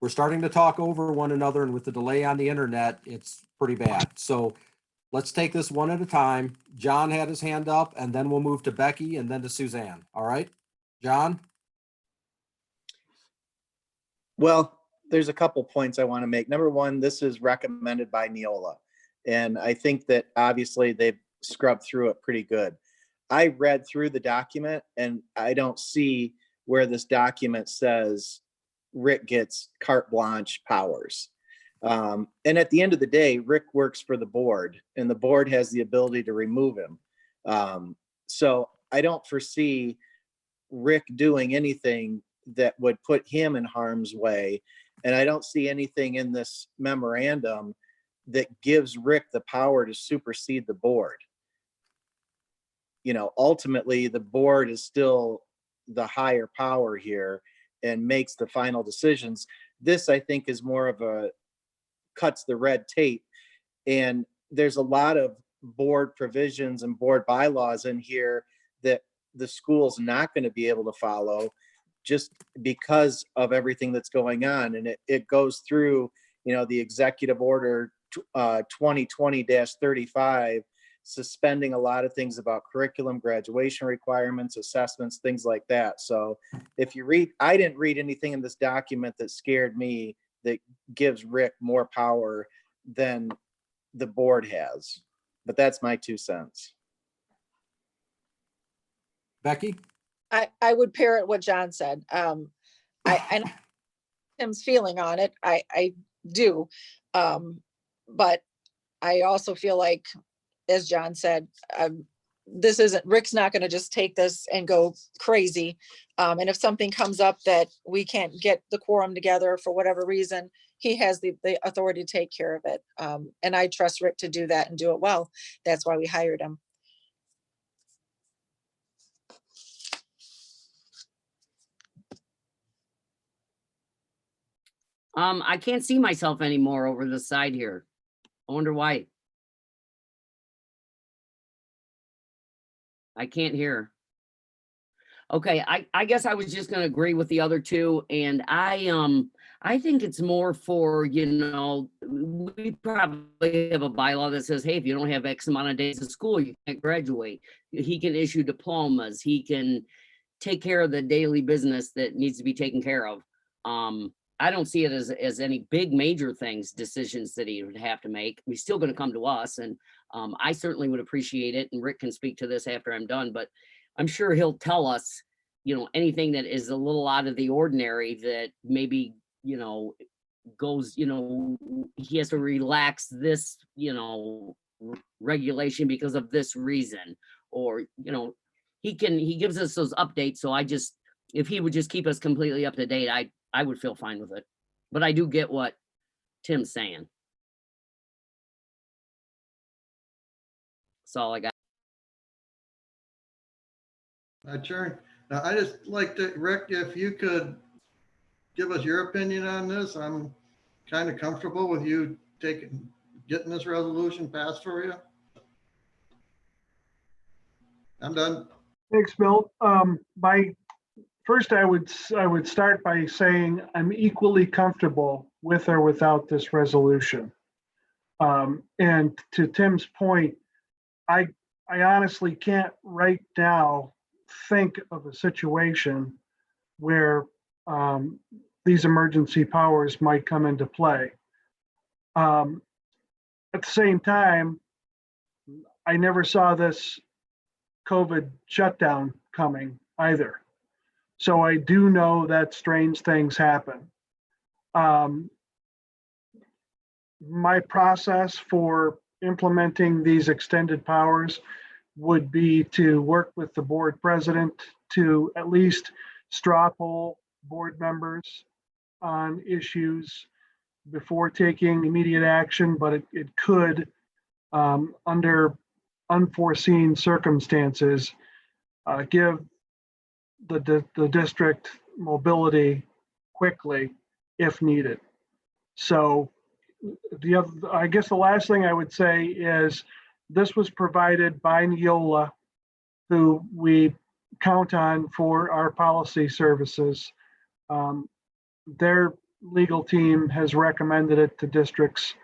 [SPEAKER 5] We're starting to talk over one another, and with the delay on the internet, it's pretty bad. So let's take this one at a time. John had his hand up, and then we'll move to Becky and then to Suzanne. All right? John?
[SPEAKER 9] Well, there's a couple points I want to make. Number one, this is recommended by Neola. And I think that obviously they've scrubbed through it pretty good. I read through the document and I don't see where this document says Rick gets carte blanche powers. And at the end of the day, Rick works for the board and the board has the ability to remove him. So I don't foresee Rick doing anything that would put him in harm's way. And I don't see anything in this memorandum that gives Rick the power to supersede the board. Ultimately, the board is still the higher power here and makes the final decisions. This, I think, is more of a cuts the red tape. And there's a lot of board provisions and board bylaws in here that the school's not going to be able to follow just because of everything that's going on. And it goes through, the executive order 2020-35, suspending a lot of things about curriculum, graduation requirements, assessments, things like that. So if you read, I didn't read anything in this document that scared me that gives Rick more power than the board has. But that's my 2 cents.
[SPEAKER 5] Becky?
[SPEAKER 3] I would parrot what John said. I know Tim's feeling on it. I do. But I also feel like, as John said, Rick's not going to just take this and go crazy. And if something comes up that we can't get the quorum together for whatever reason, he has the authority to take care of it. And I trust Rick to do that and do it well. That's why we hired him.
[SPEAKER 6] I can't see myself anymore over the side here. I wonder why. I can't hear. Okay, I guess I was just gonna agree with the other two, and I think it's more for, we probably have a bylaw that says, hey, if you don't have X amount of days of school, you can't graduate. He can issue diplomas. He can take care of the daily business that needs to be taken care of. I don't see it as any big major decisions that he would have to make. He's still going to come to us, and I certainly would appreciate it. And Rick can speak to this after I'm done, but I'm sure he'll tell us, anything that is a little out of the ordinary that maybe, goes, he has to relax this, regulation because of this reason, or, he gives us those updates. So if he would just keep us completely up to date, I would feel fine with it. But I do get what Tim's saying. That's all I got.
[SPEAKER 1] My turn. Now, I just like to, Rick, if you could give us your opinion on this. I'm kind of comfortable with you getting this resolution passed for you. I'm done.
[SPEAKER 2] Thanks, Bill. First, I would start by saying I'm equally comfortable with or without this resolution. And to Tim's point, I honestly can't right now think of a situation where these emergency powers might come into play. At the same time, I never saw this COVID shutdown coming either. So I do know that strange things happen. My process for implementing these extended powers would be to work with the board president to at least straw poll board members on issues before taking immediate action, but it could, under unforeseen circumstances, give the district mobility quickly if needed. So I guess the last thing I would say is this was provided by Neola, who we count on for our policy services. Their legal team has recommended it to districts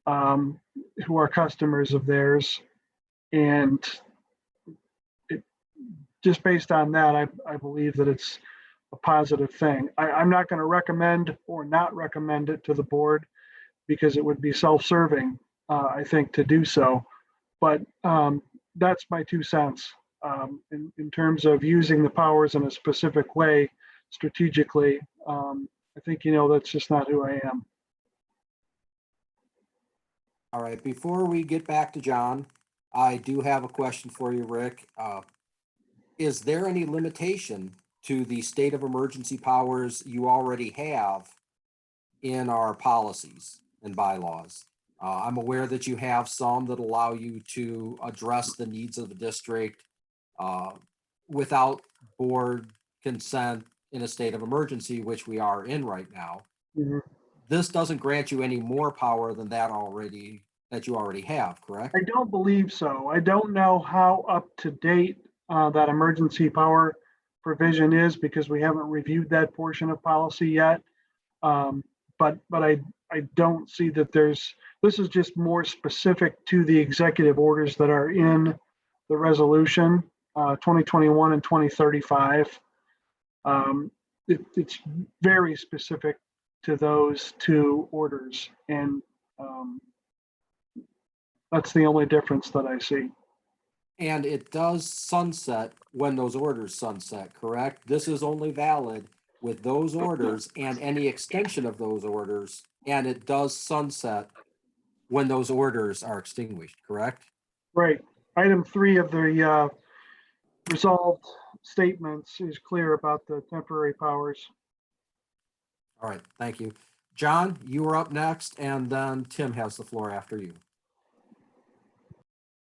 [SPEAKER 2] who are customers of theirs. And just based on that, I believe that it's a positive thing. I'm not going to recommend or not recommend it to the board because it would be self-serving, I think, to do so. But that's my 2 cents in terms of using the powers in a specific way strategically. I think, that's just not who I am.
[SPEAKER 5] All right, before we get back to John, I do have a question for you, Rick. Is there any limitation to the state of emergency powers you already have in our policies and bylaws? I'm aware that you have some that allow you to address the needs of the district without board consent in a state of emergency, which we are in right now.
[SPEAKER 2] Mm-hmm.
[SPEAKER 5] This doesn't grant you any more power than that you already have, correct?
[SPEAKER 2] I don't believe so. I don't know how up to date that emergency power provision is because we haven't reviewed that portion of policy yet. But I don't see that this is just more specific to the executive orders that are in the resolution 2021 and 2035. It's very specific to those 2 orders. And that's the only difference that I see.
[SPEAKER 5] And it does sunset when those orders sunset, correct? This is only valid with those orders and any extension of those orders, and it does sunset when those orders are extinguished, correct?
[SPEAKER 2] Right. Item 3 of the resolved statements is clear about the temporary powers.
[SPEAKER 5] All right, thank you. John, you are up next, and then Tim has the floor after you.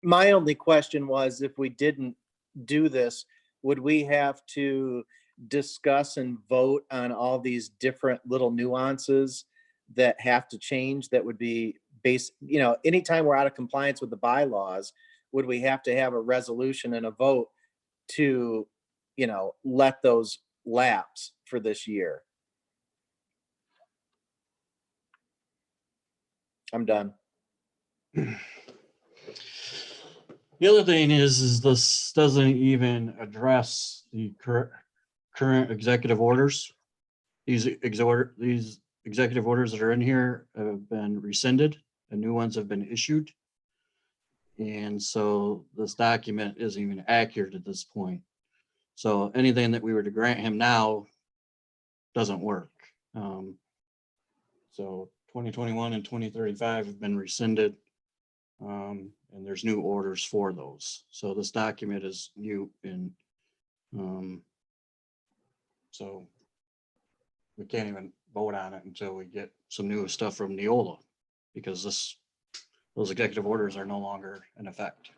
[SPEAKER 9] My only question was, if we didn't do this, would we have to discuss and vote on all these different little nuances that have to change that would be anytime we're out of compliance with the bylaws, would we have to have a resolution and a vote to, let those lapse for this year? I'm done.
[SPEAKER 10] The other thing is this doesn't even address the current executive orders. These executive orders that are in here have been rescinded and new ones have been issued. And so this document isn't even accurate at this point. So anything that we were to grant him now doesn't work. So 2021 and 2035 have been rescinded. And there's new orders for those. So this document is new and so we can't even vote on it until we get some new stuff from Neola because those executive orders are no longer in effect.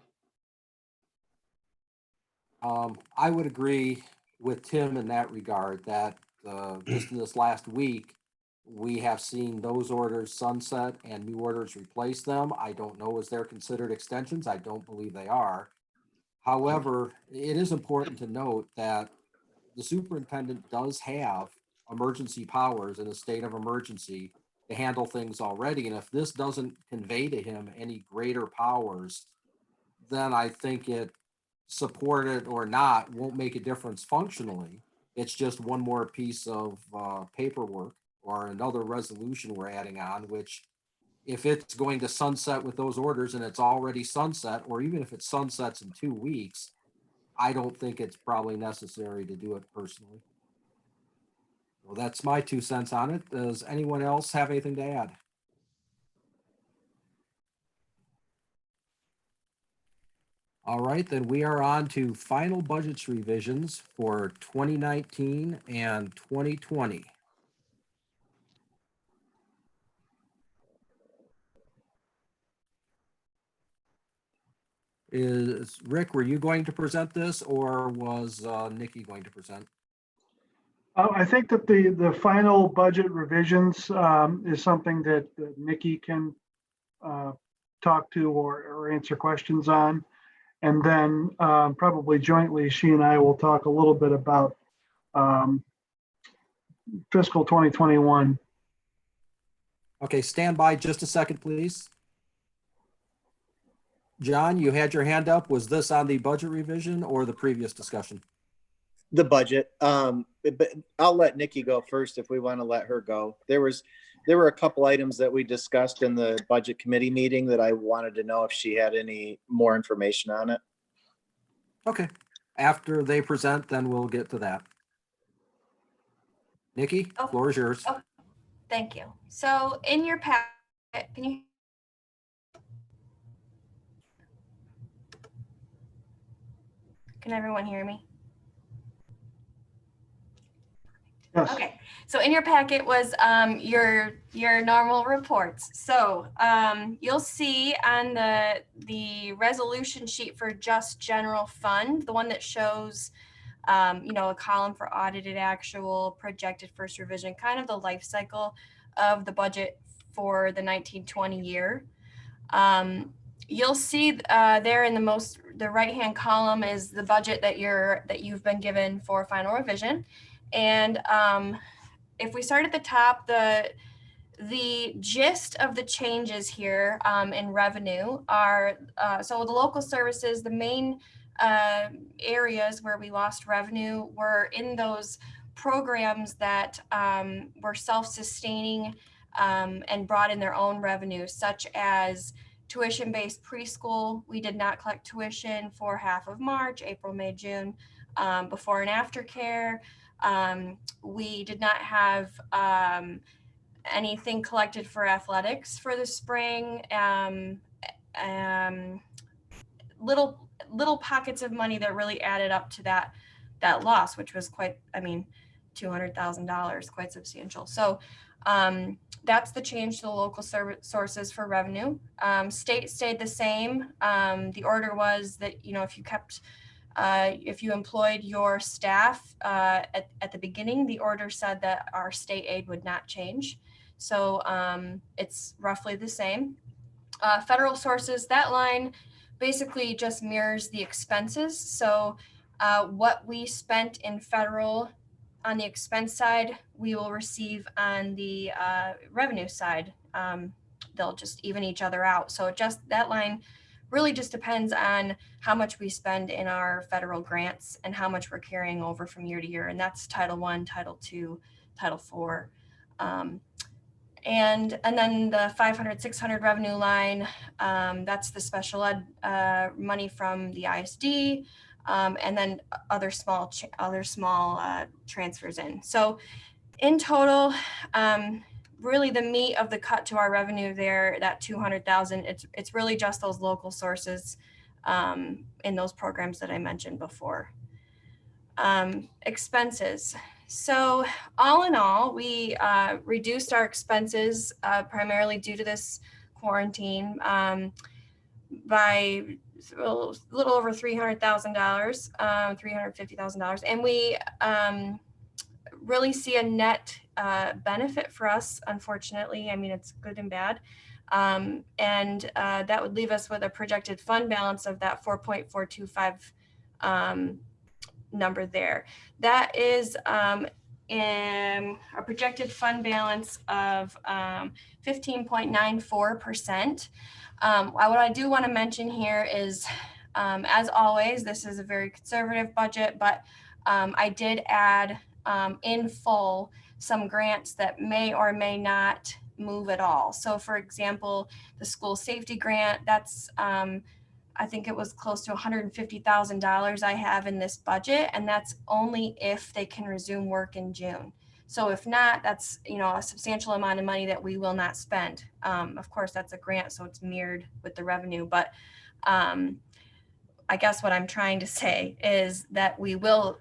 [SPEAKER 5] I would agree with Tim in that regard, that just in this last week, we have seen those orders sunset and new orders replace them. I don't know, is they're considered extensions? I don't believe they are. However, it is important to note that the superintendent does have emergency powers in a state of emergency to handle things already. And if this doesn't convey to him any greater powers, then I think it, supported or not, won't make a difference functionally. It's just one more piece of paperwork or another resolution we're adding on, which if it's going to sunset with those orders and it's already sunset, or even if it sunsets in 2 weeks, I don't think it's probably necessary to do it personally. Well, that's my 2 cents on it. Does anyone else have anything to add? All right, then we are on to final budgets revisions for 2019 and 2020. Is Rick, were you going to present this, or was Nikki going to present?
[SPEAKER 2] I think that the final budget revisions is something that Nikki can talk to or answer questions on. And then probably jointly, she and I will talk a little bit about fiscal 2021.
[SPEAKER 5] Okay, stand by just a second, please. John, you had your hand up. Was this on the budget revision or the previous discussion?
[SPEAKER 9] The budget. But I'll let Nikki go first if we want to let her go. There were a couple items that we discussed in the budget committee meeting that I wanted to know if she had any more information on it.
[SPEAKER 5] Okay, after they present, then we'll get to that. Nikki,
[SPEAKER 11] Oh.
[SPEAKER 5] floor is yours.
[SPEAKER 11] Oh, thank you. So in your packet, can you? Can everyone hear me?
[SPEAKER 2] Yes.
[SPEAKER 11] Okay, so in your packet was your normal reports. So you'll see on the resolution sheet for just general fund, the one that shows a column for audited actual, projected first revision, kind of the life cycle of the budget for the 1920 year. You'll see there in the right-hand column is the budget that you've been given for final revision. And if we start at the top, the gist of the changes here in revenue are, so the local services, the main areas where we lost revenue were in those programs that were self-sustaining and brought in their own revenue, such as tuition-based preschool. We did not collect tuition for half of March, April, May, June, before and after care. We did not have anything collected for athletics for the spring. Little pockets of money that really added up to that loss, which was quite, $200,000, quite substantial. So that's the change to the local sources for revenue. State stayed the same. The order was that, if you employed your staff at the beginning, the order said that our state aid would not change. So it's roughly the same. Federal sources, that line basically just mirrors the expenses. So what we spent in federal on the expense side, we will receive on the revenue side. They'll just even each other out. So that line really just depends on how much we spend in our federal grants and how much we're carrying over from year to year. And that's Title I, Title II, Title IV. And then the 500, 600 revenue line, that's the special ed money from the ISD, and then other small transfers in. So in total, really the meat of the cut to our revenue there, that 200,000, it's really just those local sources in those programs that I mentioned before. Expenses. So all in all, we reduced our expenses primarily due to this quarantine by a little over $300,000, $350,000. And we really see a net benefit for us, unfortunately. I mean, it's good and bad. And that would leave us with a projected fund balance of that 4.425 number there. That is in a projected fund balance of 15.94%. What I do want to mention here is, as always, this is a very conservative budget, but I did add in full some grants that may or may not move at all. So for example, the school safety grant, that's I think it was close to $150,000 I have in this budget, and that's only if they can resume work in June. So if not, that's, you know, a substantial amount of money that we will not spend. Of course, that's a grant, so it's mirrored with the revenue, but I guess what I'm trying to say is that we will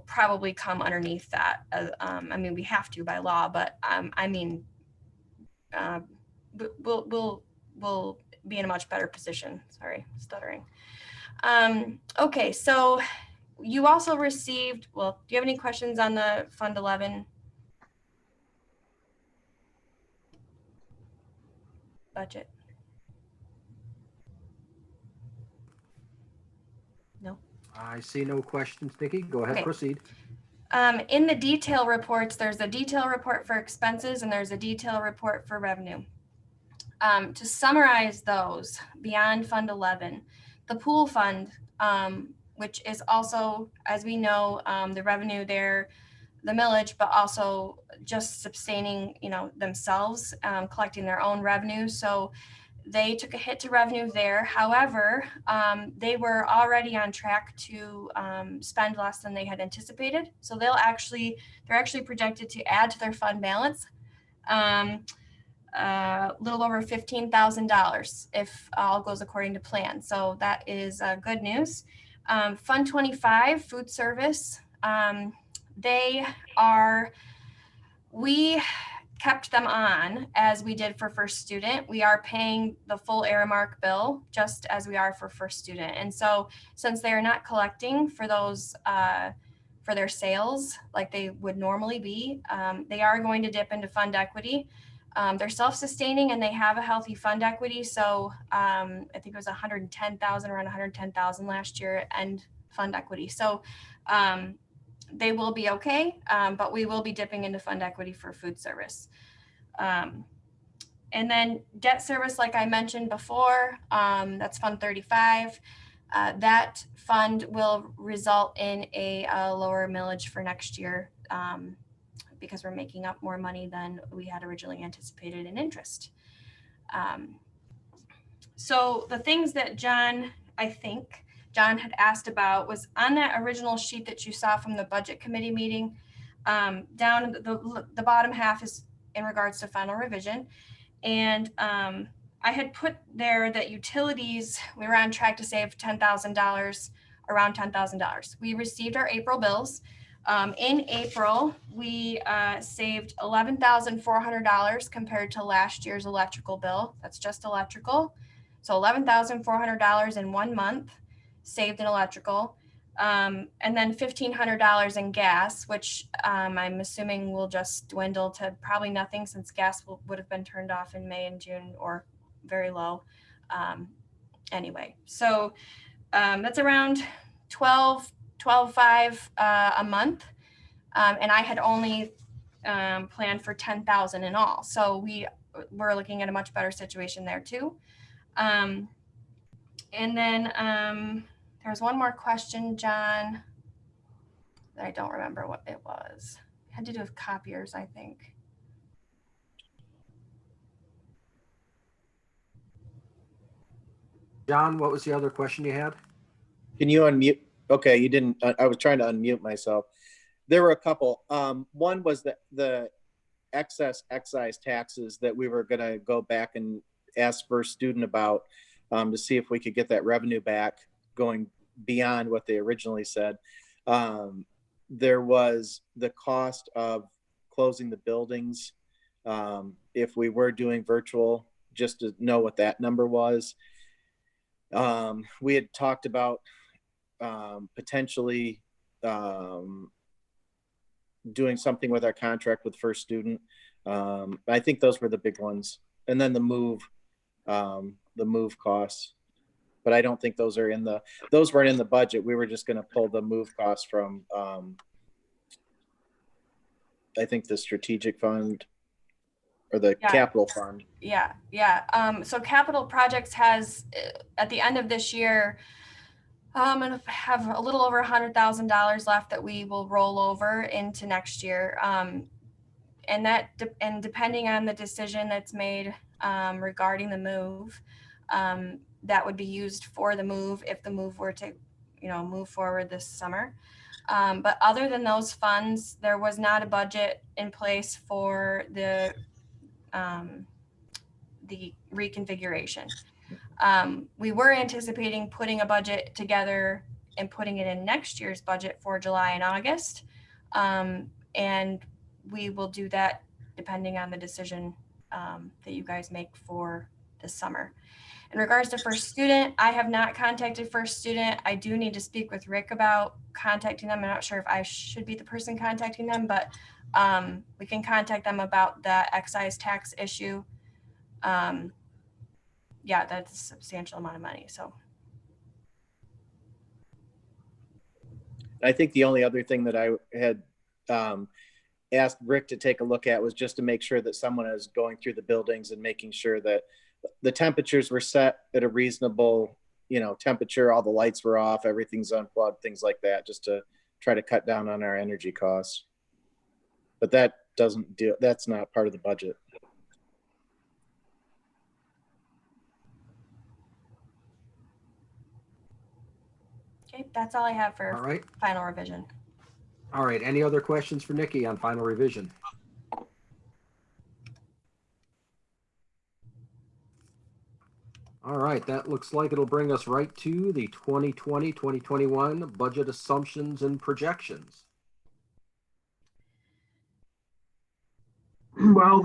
[SPEAKER 11] probably come underneath that. I mean, we have to by law, but I mean, we'll be in a much better position. Sorry, stuttering. Okay, so you also received, well, do you have any questions on the Fund 11 budget? No.
[SPEAKER 5] I see no questions, Nikki. Go ahead,
[SPEAKER 11] Okay.
[SPEAKER 5] proceed.
[SPEAKER 11] In the detail reports, there's a detail report for expenses and there's a detail report for revenue. To summarize those beyond Fund 11, the pool fund, which is also, as we know, the revenue there, the millage, but also just sustaining, you know, themselves, collecting their own revenue. So they took a hit to revenue there. However, they were already on track to spend less than they had anticipated. So they're actually projected to add to their fund balance a little over $15,000 if all goes according to plan. So that is good news. Fund 25, food service, we kept them on as we did for first student. We are paying the full Aramark bill just as we are for first student. And so since they are not collecting for those, for their sales like they would normally be, they are going to dip into fund equity. They're self-sustaining and they have a healthy fund equity. So I think it was 110,000, around 110,000 last year and fund equity. So they will be okay, but we will be dipping into fund equity for food service. And then debt service, like I mentioned before, that's Fund 35. That fund will result in a lower millage for next year because we're making up more money than we had originally anticipated in interest. So the things that I think John had asked about was on that original sheet that you saw from the budget committee meeting. Down the bottom half is in regards to final revision. And I had put there that utilities, we were on track to save $10,000, around $10,000. We received our April bills. In April, we saved $11,400 compared to last year's electrical bill. That's just electrical. So $11,400 in 1 month saved in electrical. And then $1,500 in gas, which I'm assuming will just dwindle to probably nothing since gas would have been turned off in May and June or very low anyway. So that's around $12,500 a month. And I had only planned for $10,000 in all. So we're looking at a much better situation there too. And then there's one more question, John, that I don't remember what it was. It had to do with copiers, I think.
[SPEAKER 5] John, what was the other question you had?
[SPEAKER 9] Can you unmute? Okay, you didn't. I was trying to unmute myself. There were a couple. One was the excess excise taxes that we were going to go back and ask first student about to see if we could get that revenue back going beyond what they originally said. There was the cost of closing the buildings. If we were doing virtual, just to know what that number was. We had talked about potentially doing something with our contract with First Student. I think those were the big ones. And then the move costs. But I don't think those weren't in the budget. We were just going to pull the move costs from, I think, the strategic fund or the capital fund.
[SPEAKER 11] Yeah. So capital projects has, at the end of this year, and have a little over $100,000 left that we will roll over into next year. And depending on the decision that's made regarding the move, that would be used for the move if the move were to, move forward this summer. But other than those funds, there was not a budget in place for the reconfiguration. We were anticipating putting a budget together and putting it in next year's budget for July and August. And we will do that depending on the decision that you guys make for this summer. In regards to First Student, I have not contacted First Student. I do need to speak with Rick about contacting them. I'm not sure if I should be the person contacting them, but we can contact them about the excise tax issue. Yeah, that's a substantial amount of money. So
[SPEAKER 9] I think the only other thing that I had asked Rick to take a look at was just to make sure that someone is going through the buildings and making sure that the temperatures were set at a reasonable, temperature, all the lights were off, everything's unplugged, things like that, just to try to cut down on our energy costs. But that's not part of the budget.
[SPEAKER 11] okay, that's all I have for
[SPEAKER 5] All right.
[SPEAKER 11] final revision.
[SPEAKER 5] All right. Any other questions for Nikki on final revision? All right. That looks like it'll bring us right to the 2020-2021 budget assumptions and projections.
[SPEAKER 2] Well,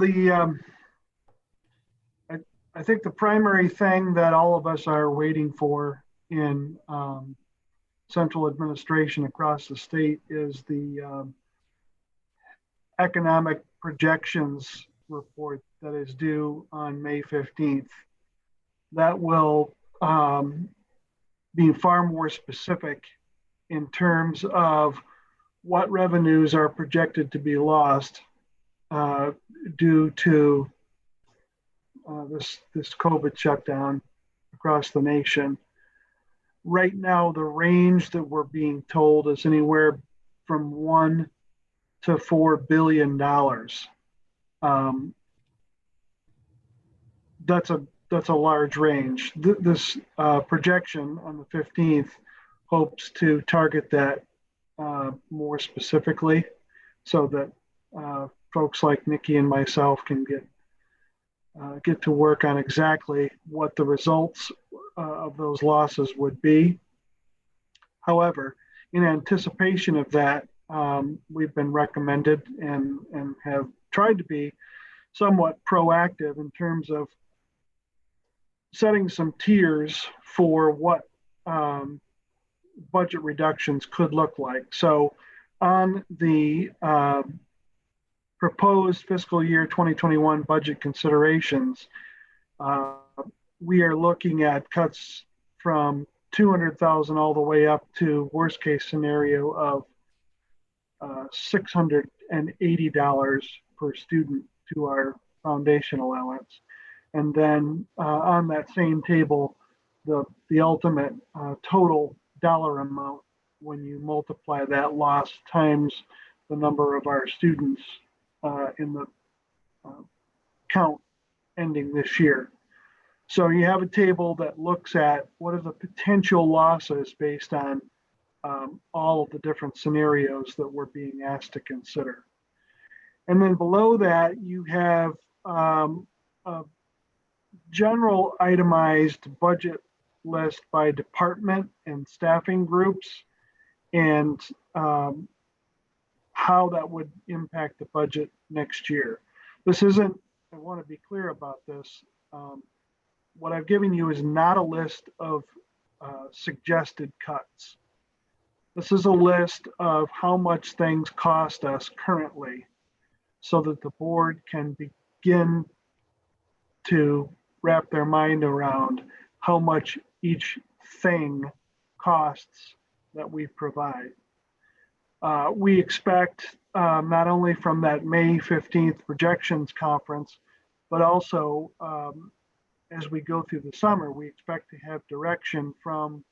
[SPEAKER 2] I think the primary thing that all of us are waiting for in central administration across the state is the economic projections report that is due on May 15th. That will be far more specific in terms of what revenues are projected to be lost due to this COVID shutdown across the nation. Right now, the range that we're being told is anywhere from $1 to $4 billion. That's a large range. This projection on the 15th hopes to target that more specifically, so that folks like Nikki and myself can get to work on exactly what the results of those losses would be. However, in anticipation of that, we've been recommended and have tried to be somewhat proactive in terms of setting some tiers for what budget reductions could look like. So on the proposed fiscal year 2021 budget considerations, we are looking at cuts from $200,000 all the way up to worst case scenario of $680 per student to our foundation allowance. And then on that same table, the ultimate total dollar amount when you multiply that loss times the number of our students in the count ending this year. So you have a table that looks at what are the potential losses based on all of the different scenarios that we're being asked to consider. And then below that, you have a general itemized budget list by department and staffing groups, and how that would impact the budget next year. This isn't, I want to be clear about this. what I've given you is not a list of suggested cuts. This is a list of how much things cost us currently so that the board can begin to wrap their mind around how much each thing costs that we provide. We expect not only from that May 15th projections conference, but also as we go through the summer, we expect to have direction from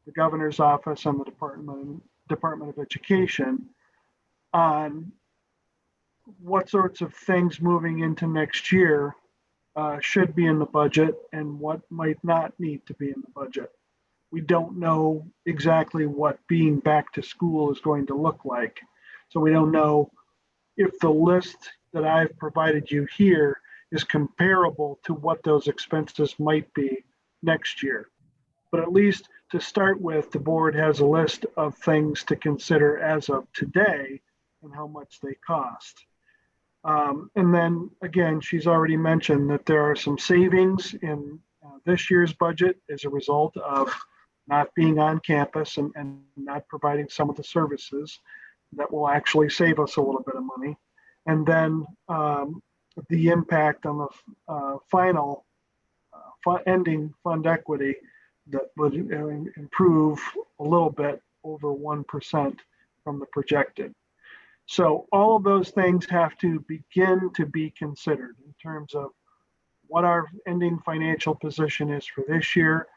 [SPEAKER 2] the governor's office and the Department of Education on what sorts of things moving into next year should be in the budget and what might not need to be in the budget. We don't know exactly what being back to school is going to look like. So we don't know if the list that I've provided you here is comparable to what those expenses might be next year. But at least to start with, the board has a list of things to consider as of today and how much they cost. And then again, she's already mentioned that there are some savings in this year's budget as a result of not being on campus and not providing some of the services that will actually save us a little bit of money. And then the impact on the final ending fund equity that would improve a little bit over 1% from the projected. So all of those things have to begin to be considered in terms of what our ending financial position is for this year,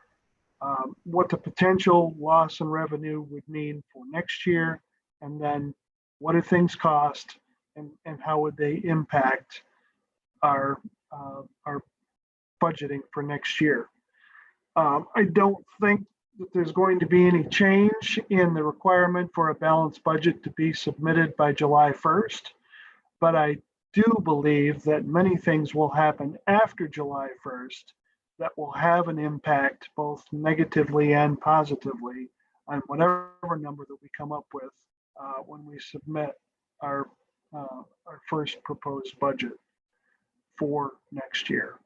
[SPEAKER 2] what the potential loss in revenue would mean for next year, and then what do things cost and how would they impact our budgeting for next year. I don't think that there's going to be any change in the requirement for a balanced budget to be submitted by July 1st, but I do believe that many things will happen after July 1st that will have an impact both negatively and positively on whatever number that we come up with when we submit our first proposed budget for next year.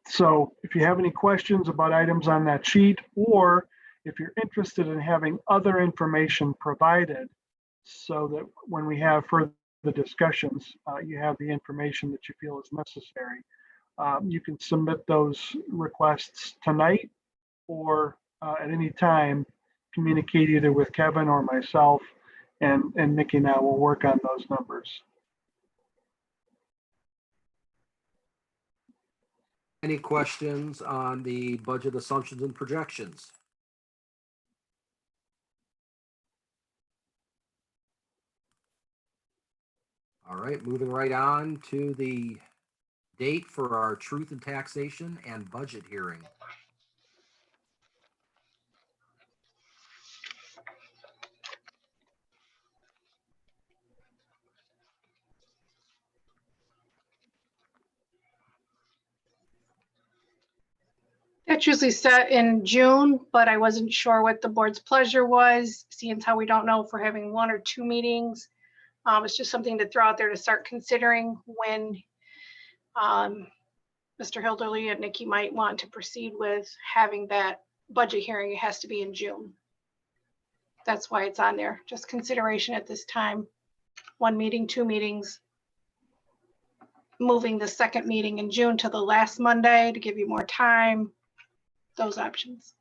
[SPEAKER 2] So if you have any questions about items on that sheet, or if you're interested in having other information provided so that when we have further discussions, you have the information that you feel is necessary, you can submit those requests tonight or at any time communicate either with Kevin or myself, and Nikki and I will work on those numbers.
[SPEAKER 5] Any questions on the budget assumptions and projections? All right, moving right on to the date for our truth and taxation and budget hearing.
[SPEAKER 8] That's usually set in June, but I wasn't sure what the board's pleasure was, seeing how we don't know if we're having 1 or 2 meetings. It's just something to throw out there to start considering when Mr. Hilderly and Nikki might want to proceed with having that budget hearing. It has to be in June. That's why it's on there. Just consideration at this time. 1 meeting, 2 meetings. Moving the second meeting in June to the last Monday to give you more time. Those options.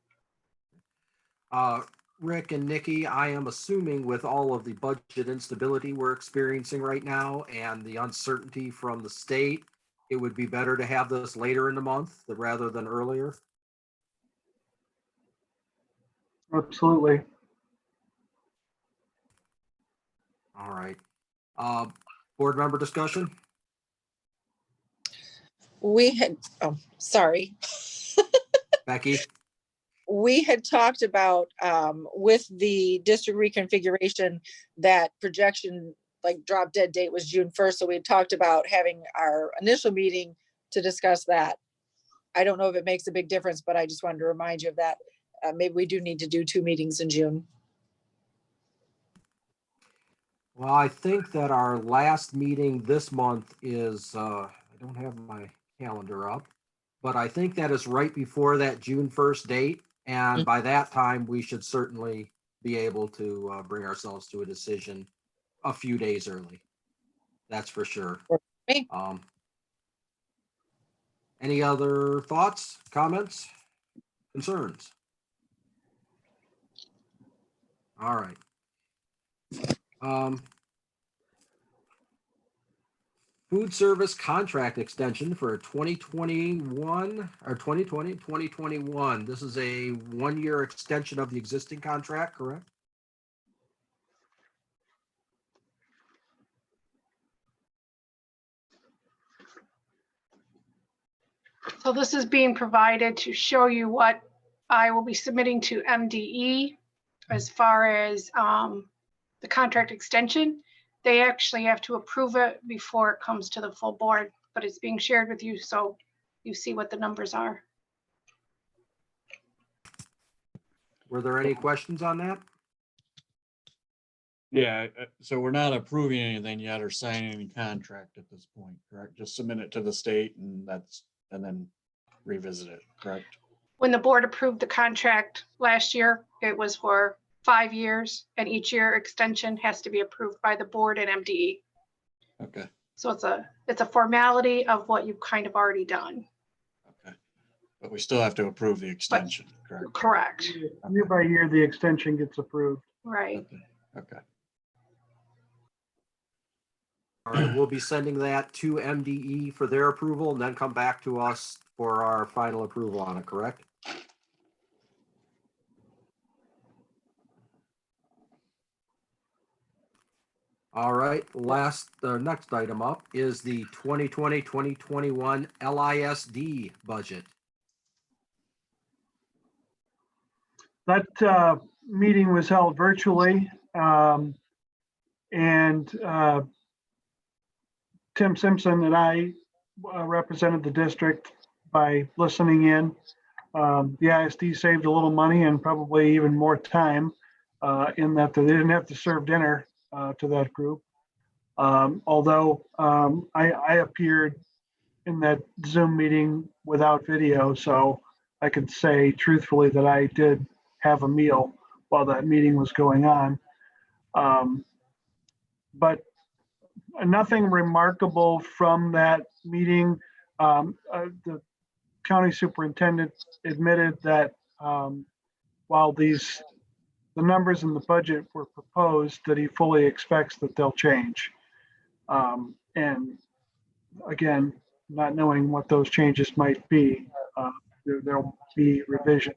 [SPEAKER 5] Rick and Nikki, I am assuming with all of the budget instability we're experiencing right now and the uncertainty from the state, it would be better to have this later in the month rather than earlier.
[SPEAKER 2] Absolutely.
[SPEAKER 5] All right. Board member discussion?
[SPEAKER 3] We had, oh, sorry.
[SPEAKER 5] Becky?
[SPEAKER 3] We had talked about with the district reconfiguration, that projection, like drop dead date was June 1st. So we had talked about having our initial meeting to discuss that. I don't know if it makes a big difference, but I just wanted to remind you of that. Maybe we do need to do 2 meetings in June.
[SPEAKER 5] Well, I think that our last meeting this month is, I don't have my calendar up, but I think that is right before that June 1st date. And by that time, we should certainly be able to bring ourselves to a decision a few days early. That's for sure.
[SPEAKER 3] Me.
[SPEAKER 5] Any other thoughts, comments, concerns? All right. Food service contract extension for 2021 or 2021. This is a 1-year extension of the existing contract, correct?
[SPEAKER 8] So this is being provided to show you what I will be submitting to MDE as far as the contract extension. They actually have to approve it before it comes to the full board, but it's being shared with you so you see what the numbers are.
[SPEAKER 5] Were there any questions on that?
[SPEAKER 10] Yeah, so we're not approving anything yet or signing any contract at this point, correct? Just submit it to the state and then revisit it, correct?
[SPEAKER 8] When the board approved the contract last year, it was for 5 years, and each year extension has to be approved by the board and MDE.
[SPEAKER 10] Okay,
[SPEAKER 8] So it's a formality of what you've kind of already done.
[SPEAKER 10] okay. But we still have to approve the extension, correct?
[SPEAKER 8] Correct.
[SPEAKER 2] Year by year, the extension gets approved.
[SPEAKER 8] Right.
[SPEAKER 10] Okay.
[SPEAKER 5] All right, we'll be sending that to MDE for their approval and then come back to us for our final approval on it, correct? All right, next item up is the 2020-2021 LISD budget.
[SPEAKER 2] That meeting was held virtually, and Tim Simpson and I represented the district by listening in. The ISD saved a little money and probably even more time in that they didn't have to serve dinner to that group. Although I appeared in that Zoom meeting without video, so I could say truthfully that I did have a meal while that meeting was going on. But nothing remarkable from that meeting. The county superintendent admitted that while the numbers in the budget were proposed, that he fully expects that they'll change. And again, not knowing what those changes might be, there'll be revisions.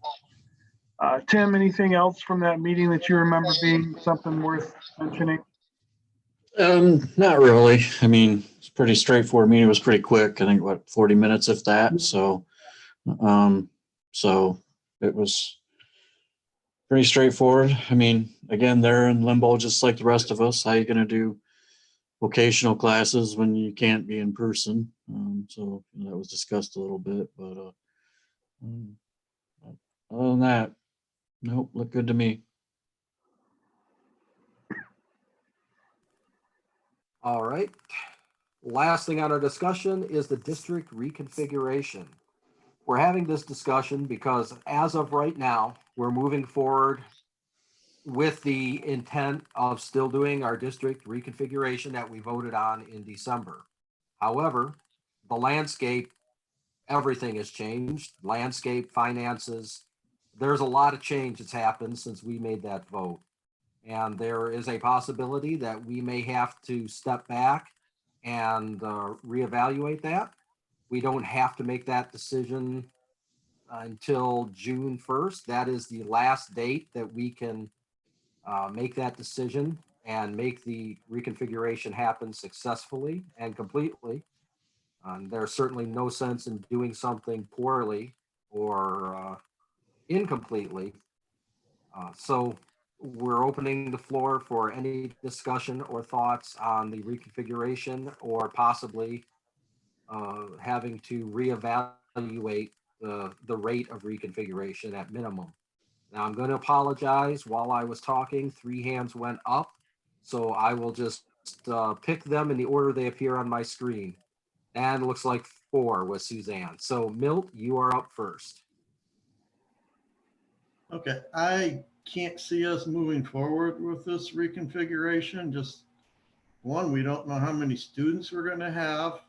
[SPEAKER 2] Tim, anything else from that meeting that you remember being something worth mentioning?
[SPEAKER 10] Not really. I mean, it's pretty straightforward meeting. It was pretty quick. I think what, 40 minutes if that. So it was pretty straightforward. I mean, again, they're in limbo just like the rest of us. How are you going to do vocational classes when you can't be in person? So that was discussed a little bit, but other than that, nope, looked good to me.
[SPEAKER 5] All right. Last thing on our discussion is the district reconfiguration. We're having this discussion because as of right now, we're moving forward with the intent of still doing our district reconfiguration that we voted on in December. However, the landscape, everything has changed. Landscape, finances, there's a lot of change that's happened since we made that vote. And there is a possibility that we may have to step back and reevaluate that. We don't have to make that decision until June 1st. That is the last date that we can make that decision and make the reconfiguration happen successfully and completely. There's certainly no sense in doing something poorly or incompletely. So we're opening the floor for any discussion or thoughts on the reconfiguration or possibly having to reevaluate the rate of reconfiguration at minimum. Now I'm going to apologize. While I was talking, 3 hands went up. So I will just pick them in the order they appear on my screen. And it looks like 4 with Suzanne. So Milt, you are up first.
[SPEAKER 1] Okay, I can't see us moving forward with this reconfiguration. Just one, we don't know how many students we're going to have.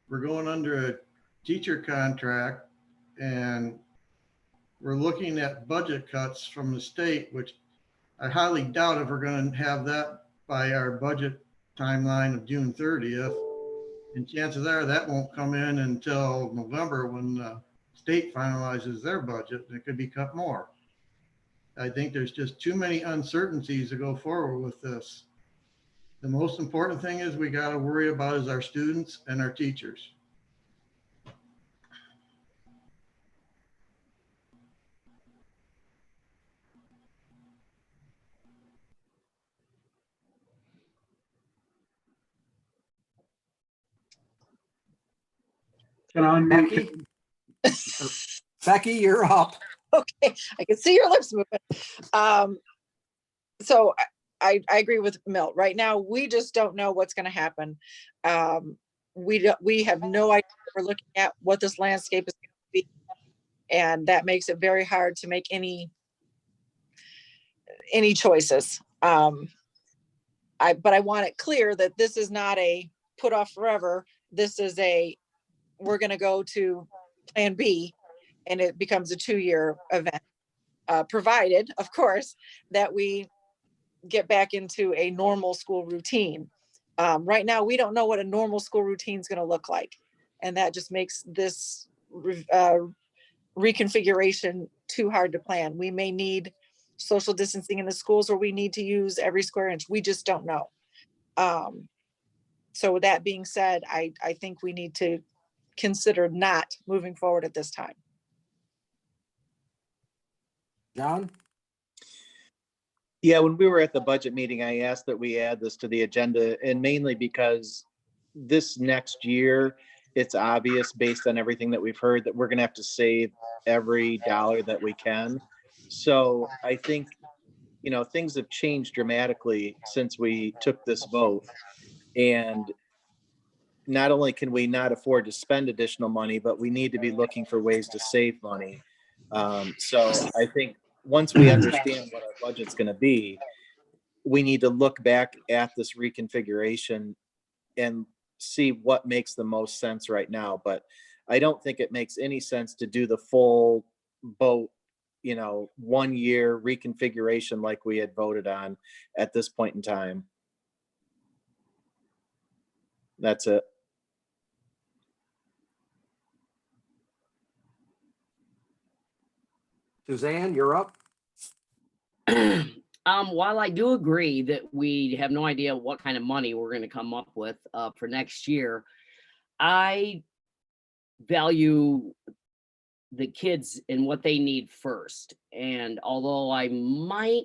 [SPEAKER 1] We're going under a teacher contract, and we're looking at budget cuts from the state, which I highly doubt if we're going to have that by our budget timeline of June 30th. And chances are that won't come in until November when the state finalizes their budget, and it could be cut more. I think there's just too many uncertainties to go forward with this. The most important thing is we got to worry about is our students and our teachers.
[SPEAKER 2] Can I unmute?
[SPEAKER 5] Becky? Becky, you're up.
[SPEAKER 3] Okay, I can see your lips moving. So I agree with Milt. Right now, we just don't know what's going to happen. We have no idea what we're looking at, what this landscape is going to be, and that makes it very hard to make any choices. But I want it clear that this is not a put off forever. This is we're going to go to plan B, and it becomes a 2-year event, provided, of course, that we get back into a normal school routine. Right now, we don't know what a normal school routine is going to look like. And that just makes this reconfiguration too hard to plan. We may need social distancing in the schools, or we need to use every square inch. We just don't know. So with that being said, I think we need to consider not moving forward at this time.
[SPEAKER 5] John?
[SPEAKER 9] Yeah, when we were at the budget meeting, I asked that we add this to the agenda, and mainly because this next year, it's obvious based on everything that we've heard that we're going to have to save every dollar that we can. So I think, things have changed dramatically since we took this vote. And not only can we not afford to spend additional money, but we need to be looking for ways to save money. So I think once we understand what our budget's going to be, we need to look back at this reconfiguration and see what makes the most sense right now. But I don't think it makes any sense to do the full boat, 1-year reconfiguration like we had voted on at this point in time. That's it.
[SPEAKER 5] Suzanne, you're up.
[SPEAKER 6] While I do agree that we have no idea what kind of money we're going to come up with for next year, I value the kids and what they need first. And although I might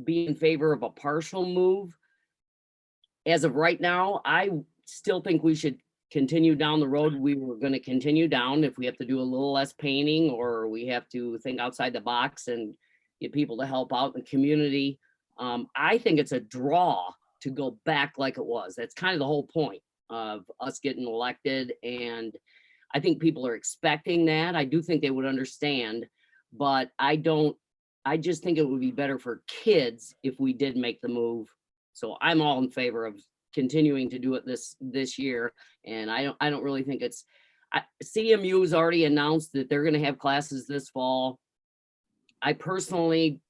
[SPEAKER 6] be in favor of a partial move, as of right now, I still think we should continue down the road we were going to continue down. If we have to do a little less painting, or we have to think outside the box and get people to help out in the community, I think it's a draw to go back like it was. That's kind of the whole point of us getting elected, and I think people are expecting that. I do think they would understand, but I just think it would be better for kids if we did make the move. So I'm all in favor of continuing to do it this year. And I don't really think CMU's already announced that they're going to have classes this fall. I personally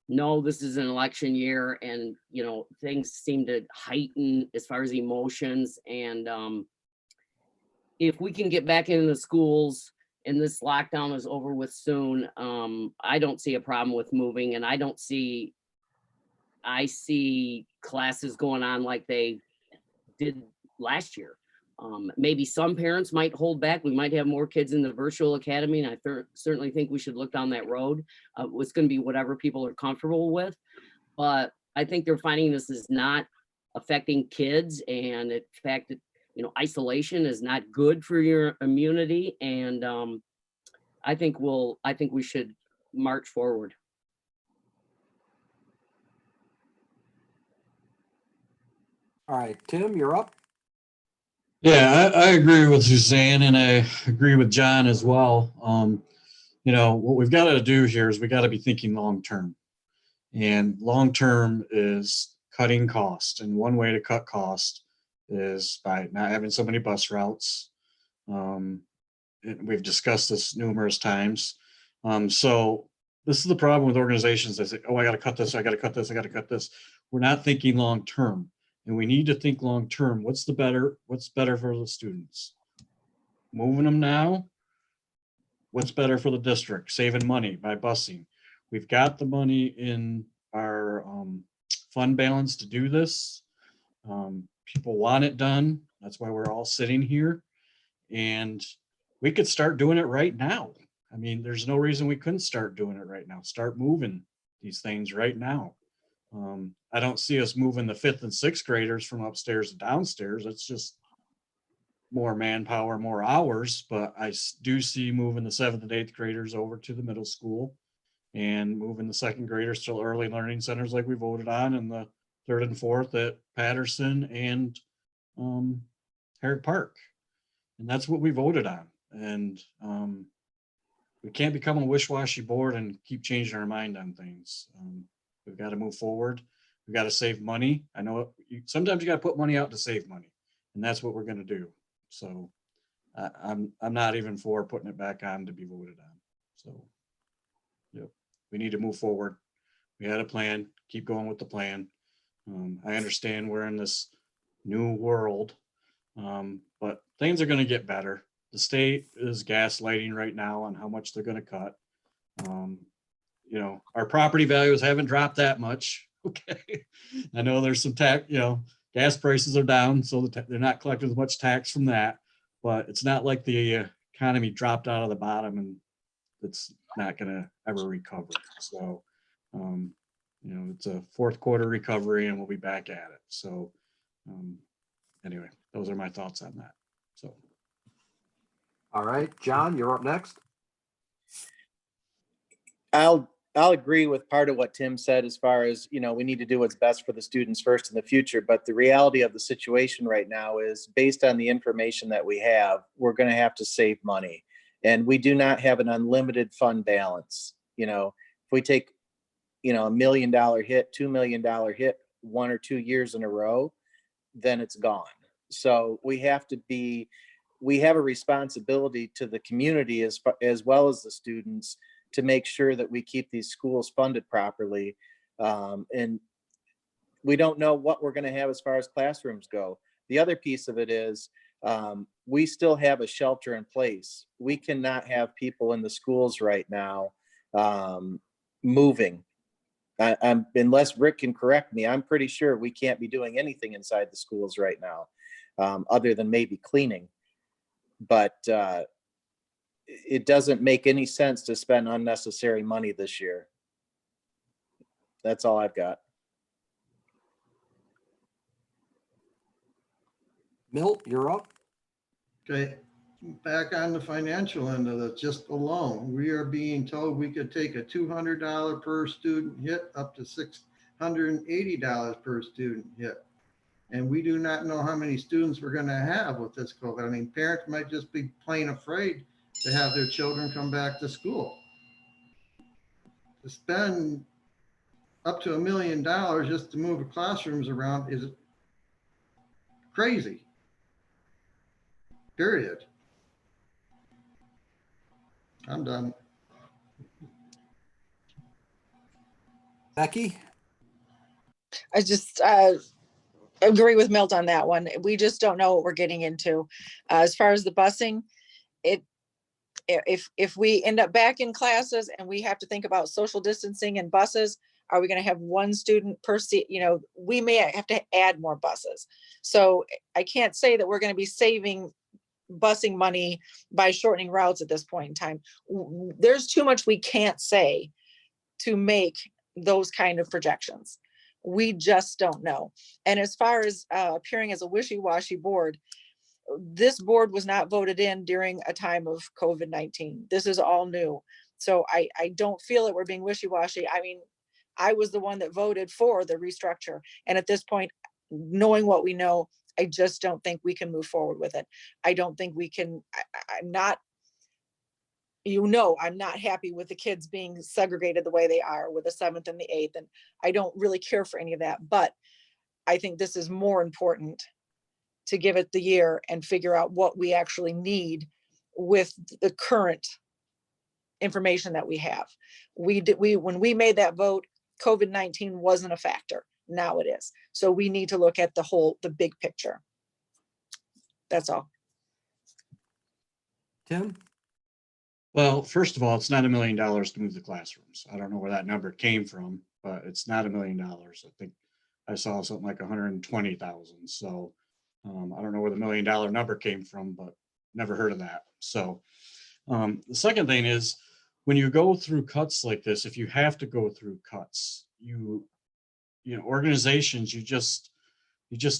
[SPEAKER 6] know this is an election year, and things seem to heighten as far as emotions. And if we can get back into the schools and this lockdown is over with soon, I don't see a problem with moving, and I see classes going on like they did last year. Maybe some parents might hold back. We might have more kids in the virtual academy, and I certainly think we should look down that road. It's going to be whatever people are comfortable with, but I think they're finding this is not affecting kids, and in fact, isolation is not good for your immunity. And I think we should march forward.
[SPEAKER 5] All right, Tim, you're up.
[SPEAKER 10] Yeah, I agree with Suzanne and I agree with John as well. You know, what we've got to do here is we got to be thinking long term. And long term is cutting cost. And one way to cut cost is by not having so many bus routes. We've discussed this numerous times. So this is the problem with organizations that say, oh, I got to cut this, I got to cut this, I got to cut this. We're not thinking long term. And we need to think long term. What's better for the students? Moving them now? What's better for the district? Saving money by busing. We've got the money in our fund balance to do this. People want it done. That's why we're all sitting here. And we could start doing it right now. I mean, there's no reason we couldn't start doing it right now. Start moving these things right now. I don't see us moving the 5th and 6th graders from upstairs to downstairs. It's just more manpower, more hours, but I do see moving the 7th and 8th graders over to the middle school and moving the 2nd graders to early learning centers like we voted on, and the 3rd and 4th at Patterson and Herrick Park. And that's what we voted on. And we can't become a wish-washy board and keep changing our mind on things. We've got to move forward. We've got to save money. I know sometimes you got to put money out to save money, and that's what we're going to do. So I'm not even for putting it back on to be voted on. So yep, we need to move forward. We had a plan, keep going with the plan. I understand we're in this new world, but things are going to get better. The state is gaslighting right now on how much they're going to cut. You know, our property values haven't dropped that much. Okay. I know there's some tax, you know, gas prices are down, so they're not collecting as much tax from that, but it's not like the economy dropped out of the bottom and it's not going to ever recover. So, you know, it's a 4th quarter recovery and we'll be back at it. So, anyway, those are my thoughts on that. So.
[SPEAKER 5] All right, John, you're up next.
[SPEAKER 9] I'll agree with part of what Tim said as far as, you know, we need to do what's best for the students first in the future. But the reality of the situation right now is, based on the information that we have, we're going to have to save money. And we do not have an unlimited fund balance. You know, if we take, you know, $1 million hit, $2 million hit 1 or 2 years in a row, then it's gone. So we have a responsibility to the community as well as the students to make sure that we keep these schools funded properly. And we don't know what we're going to have as far as classrooms go. The other piece of it is we still have a shelter in place. We cannot have people in the schools right now moving. Unless Rick can correct me, I'm pretty sure we can't be doing anything inside the schools right now, other than maybe cleaning. But it doesn't make any sense to spend unnecessary money this year. That's all I've got.
[SPEAKER 5] Milt, you're up.
[SPEAKER 1] Okay, back on the financial end of it, just alone, we are being told we could take a $200 per student hit up to $680 per student hit. And we do not know how many students we're going to have with this COVID. I mean, parents might just be plain afraid to have their children come back to school. To spend up to $1 million just to move classrooms around is crazy. Period. I'm done.
[SPEAKER 5] Becky?
[SPEAKER 3] I just agree with Milt on that one. We just don't know what we're getting into. As far as the busing, if we end up back in classes and we have to think about social distancing and buses, are we going to have 1 student per seat? You know, we may have to add more buses. So I can't say that we're going to be saving busing money by shortening routes at this point in time. There's too much we can't say to make those kind of projections. We just don't know. And as far as appearing as a wishy-washy board, this board was not voted in during a time of COVID-19. This is all new. So I don't feel that we're being wishy-washy. I mean, I was the one that voted for the restructure. And at this point, knowing what we know, I just don't think we can move forward with it. I don't think we can, I'm not, I'm not happy with the kids being segregated the way they are with the 7th and the 8th. And I don't really care for any of that, but I think this is more important to give it the year and figure out what we actually need with the current information that we have. When we made that vote, COVID-19 wasn't a factor. Now it is. So we need to look at the big picture. That's all.
[SPEAKER 5] Tim?
[SPEAKER 10] Well, first of all, it's not $1 million to move the classrooms. I don't know where that number came from, but it's not $1 million. I think I saw something like 120,000. So I don't know where the $1 million number came from, but never heard of that. So the second thing is, when you go through cuts like this, if you have to go through cuts, organizations, you just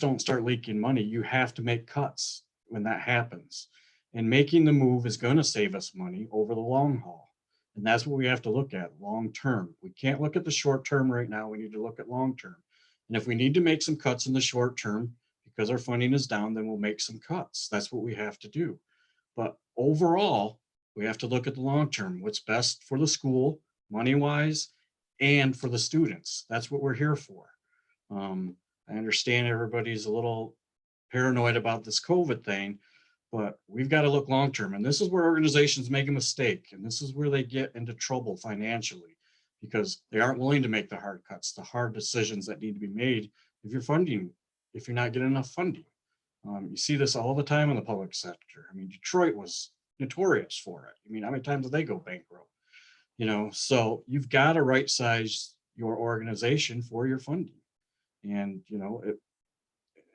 [SPEAKER 10] don't start leaking money. You have to make cuts when that happens. And making the move is going to save us money over the long haul. And that's what we have to look at long term. We can't look at the short term right now. We need to look at long term. And if we need to make some cuts in the short term because our funding is down, then we'll make some cuts. That's what we have to do. But overall, we have to look at the long term, what's best for the school, money wise, and for the students. That's what we're here for. I understand everybody's a little paranoid about this COVID thing, but we've got to look long term. And this is where organizations make a mistake. And this is where they get into trouble financially, because they aren't willing to make the hard cuts, the hard decisions that need to be made if you're not getting enough funding. You see this all the time in the public sector. I mean, Detroit was notorious for it. I mean, how many times did they go bankrupt? So you've got to right size your organization for your funding. And,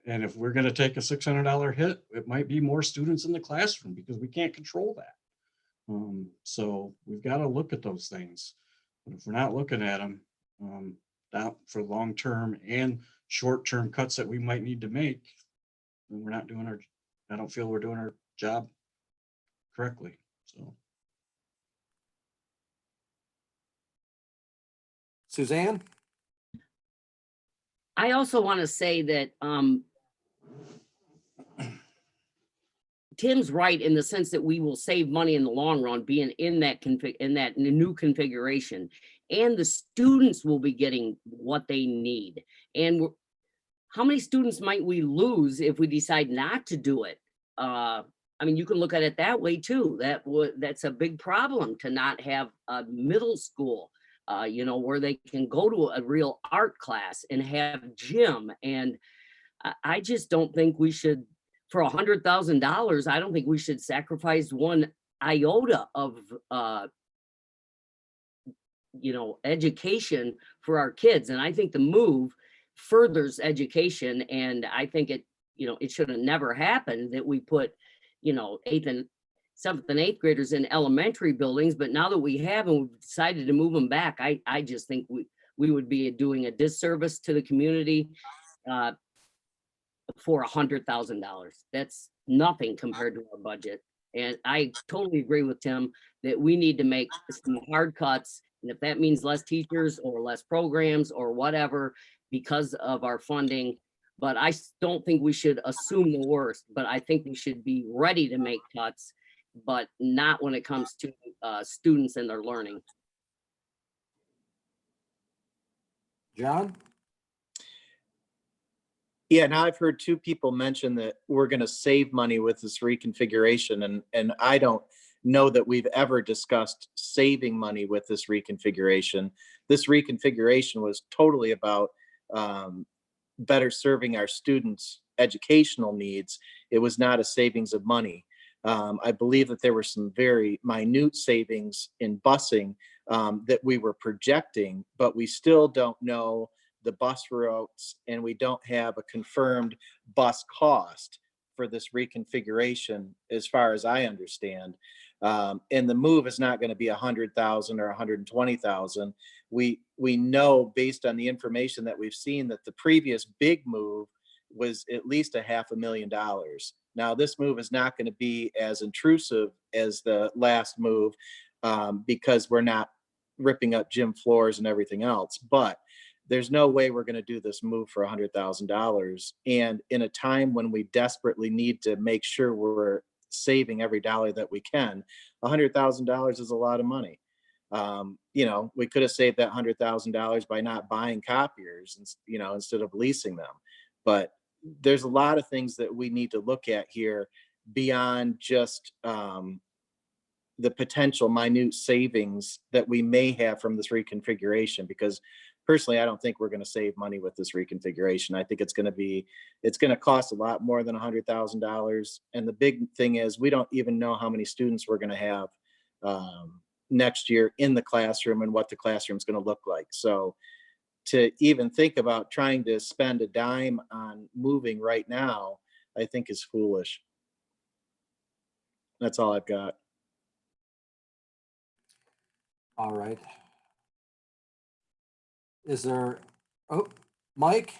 [SPEAKER 10] and if we're going to take a $600 hit, it might be more students in the classroom because we can't control that. So we've got to look at those things. But if we're not looking at them out for long-term and short-term cuts that we might need to make, then we're not doing I don't feel we're doing our job correctly. So.
[SPEAKER 5] Suzanne?
[SPEAKER 6] I also want to say that Tim's right in the sense that we will save money in the long run being in that new configuration, and the students will be getting what they need. And how many students might we lose if we decide not to do it? I mean, you can look at it that way too. That's a big problem to not have a middle school, where they can go to a real art class and have gym. And I just don't think we should, for $100,000, I don't think we should sacrifice one iota of, education for our kids. And I think the move furthers education. And I think it should have never happened that we put, 7th and 8th graders in elementary buildings. But now that we have and we've decided to move them back, I just think we would be doing a disservice to the community for $100,000. That's nothing compared to our budget. And I totally agree with Tim that we need to make some hard cuts. And if that means less teachers or less programs or whatever, because of our funding, but I don't think we should assume the worst, but I think we should be ready to make cuts, but not when it comes to students and their learning.
[SPEAKER 5] John?
[SPEAKER 9] Yeah, now I've heard two people mention that we're going to save money with this reconfiguration, and I don't know that we've ever discussed saving money with this reconfiguration. This reconfiguration was totally about better serving our students' educational needs. It was not a savings of money. I believe that there were some very minute savings in busing that we were projecting, but we still don't know the bus routes, and we don't have a confirmed bus cost for this reconfiguration, as far as I understand. And the move is not going to be 100,000 or 120,000. We know, based on the information that we've seen, that the previous big move was at least $500,000. Now, this move is not going to be as intrusive as the last move because we're not ripping up gym floors and everything else. But there's no way we're going to do this move for $100,000. And in a time when we desperately need to make sure we're saving every dollar that we can, $100,000 is a lot of money. You know, we could have saved that $100,000 by not buying copiers, and, you know, instead of leasing them. But there's a lot of things that we need to look at here beyond just the potential minute savings that we may have from this reconfiguration, because personally, I don't think we're going to save money with this reconfiguration. I think it's going to cost a lot more than $100,000. And the big thing is, we don't even know how many students we're going to have next year in the classroom and what the classroom is going to look like. So to even think about trying to spend a dime on moving right now, I think is foolish. That's all I've got.
[SPEAKER 5] All right. Is there, oh, Mike?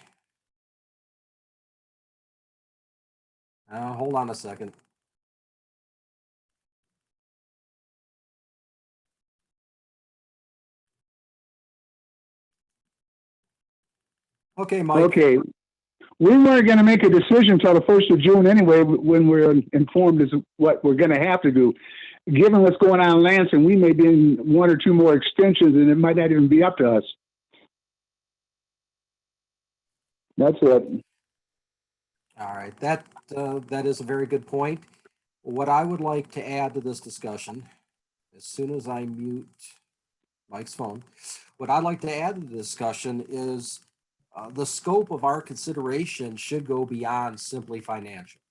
[SPEAKER 5] Hold on a second. Okay, Mike.
[SPEAKER 12] Okay. We weren't going to make a decision until the 1st of June anyway, when we're informed as what we're going to have to do. Given what's going on in Lansing, we may be in 1 or 2 more extensions, and it might not even be up to us. That's it.
[SPEAKER 5] All right, that is a very good point. What I would like to add to this discussion, as soon as I mute Mike's phone, what I'd like to add to the discussion is the scope of our consideration should go beyond simply financial.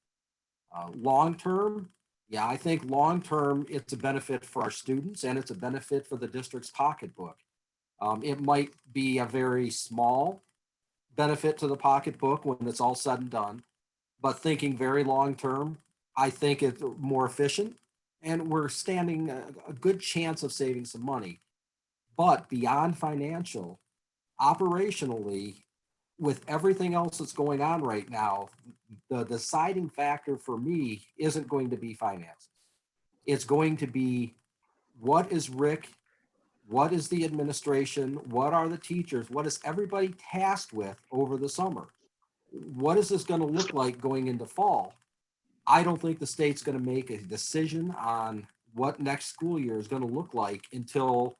[SPEAKER 5] Long-term, yeah, I think long-term, it's a benefit for our students and it's a benefit for the district's pocketbook. It might be a very small benefit to the pocketbook when it's all said and done, but thinking very long-term, I think it's more efficient and we're standing a good chance of saving some money. But beyond financial, operationally, with everything else that's going on right now, the deciding factor for me isn't going to be finances. It's going to be, what is Rick, what is the administration, what are the teachers, what is everybody tasked with over the summer? What is this going to look like going into fall? I don't think the state's going to make a decision on what next school year is going to look like until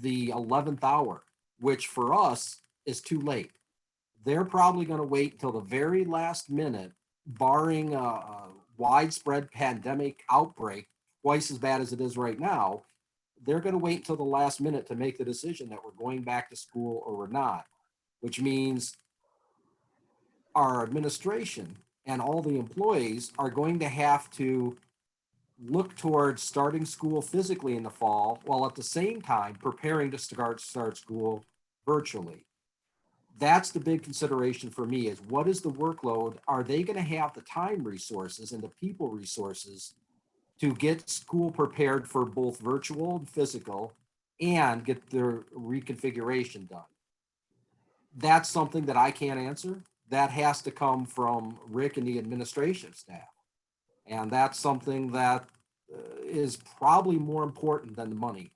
[SPEAKER 5] the 11th hour, which for us is too late. They're probably going to wait until the very last minute, barring a widespread pandemic outbreak, twice as bad as it is right now. They're going to wait until the last minute to make the decision that we're going back to school or we're not, which means our administration and all the employees are going to have to look towards starting school physically in the fall, while at the same time preparing to start school virtually. That's the big consideration for me, is what is the workload? Are they going to have the time resources and the people resources to get school prepared for both virtual and physical and get their reconfiguration done? That's something that I can't answer. That has to come from Rick and the administration staff. And that's something that is probably more important than the money,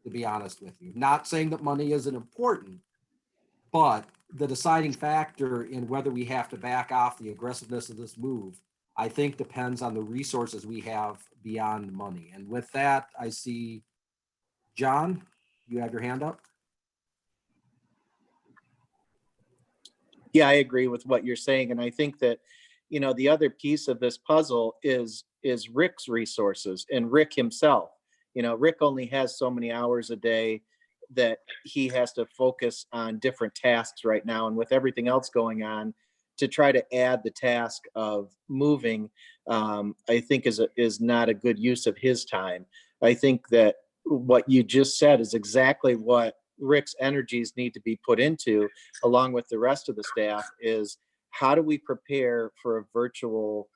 [SPEAKER 5] to be honest with you. Not saying that money isn't important, but the deciding factor in whether we have to back off the aggressiveness of this move, I think, depends on the resources we have beyond money. And with that, I see John, you have your hand up.
[SPEAKER 9] Yeah, I agree with what you're saying. And I think that, you know, the other piece of this puzzle is Rick's resources and Rick himself. You know, Rick only has so many hours a day that he has to focus on different tasks right now. And with everything else going on, to try to add the task of moving, I think is not a good use of his time. I think that what you just said is exactly what Rick's energies need to be put into, along with the rest of the staff, is how do we prepare for a virtual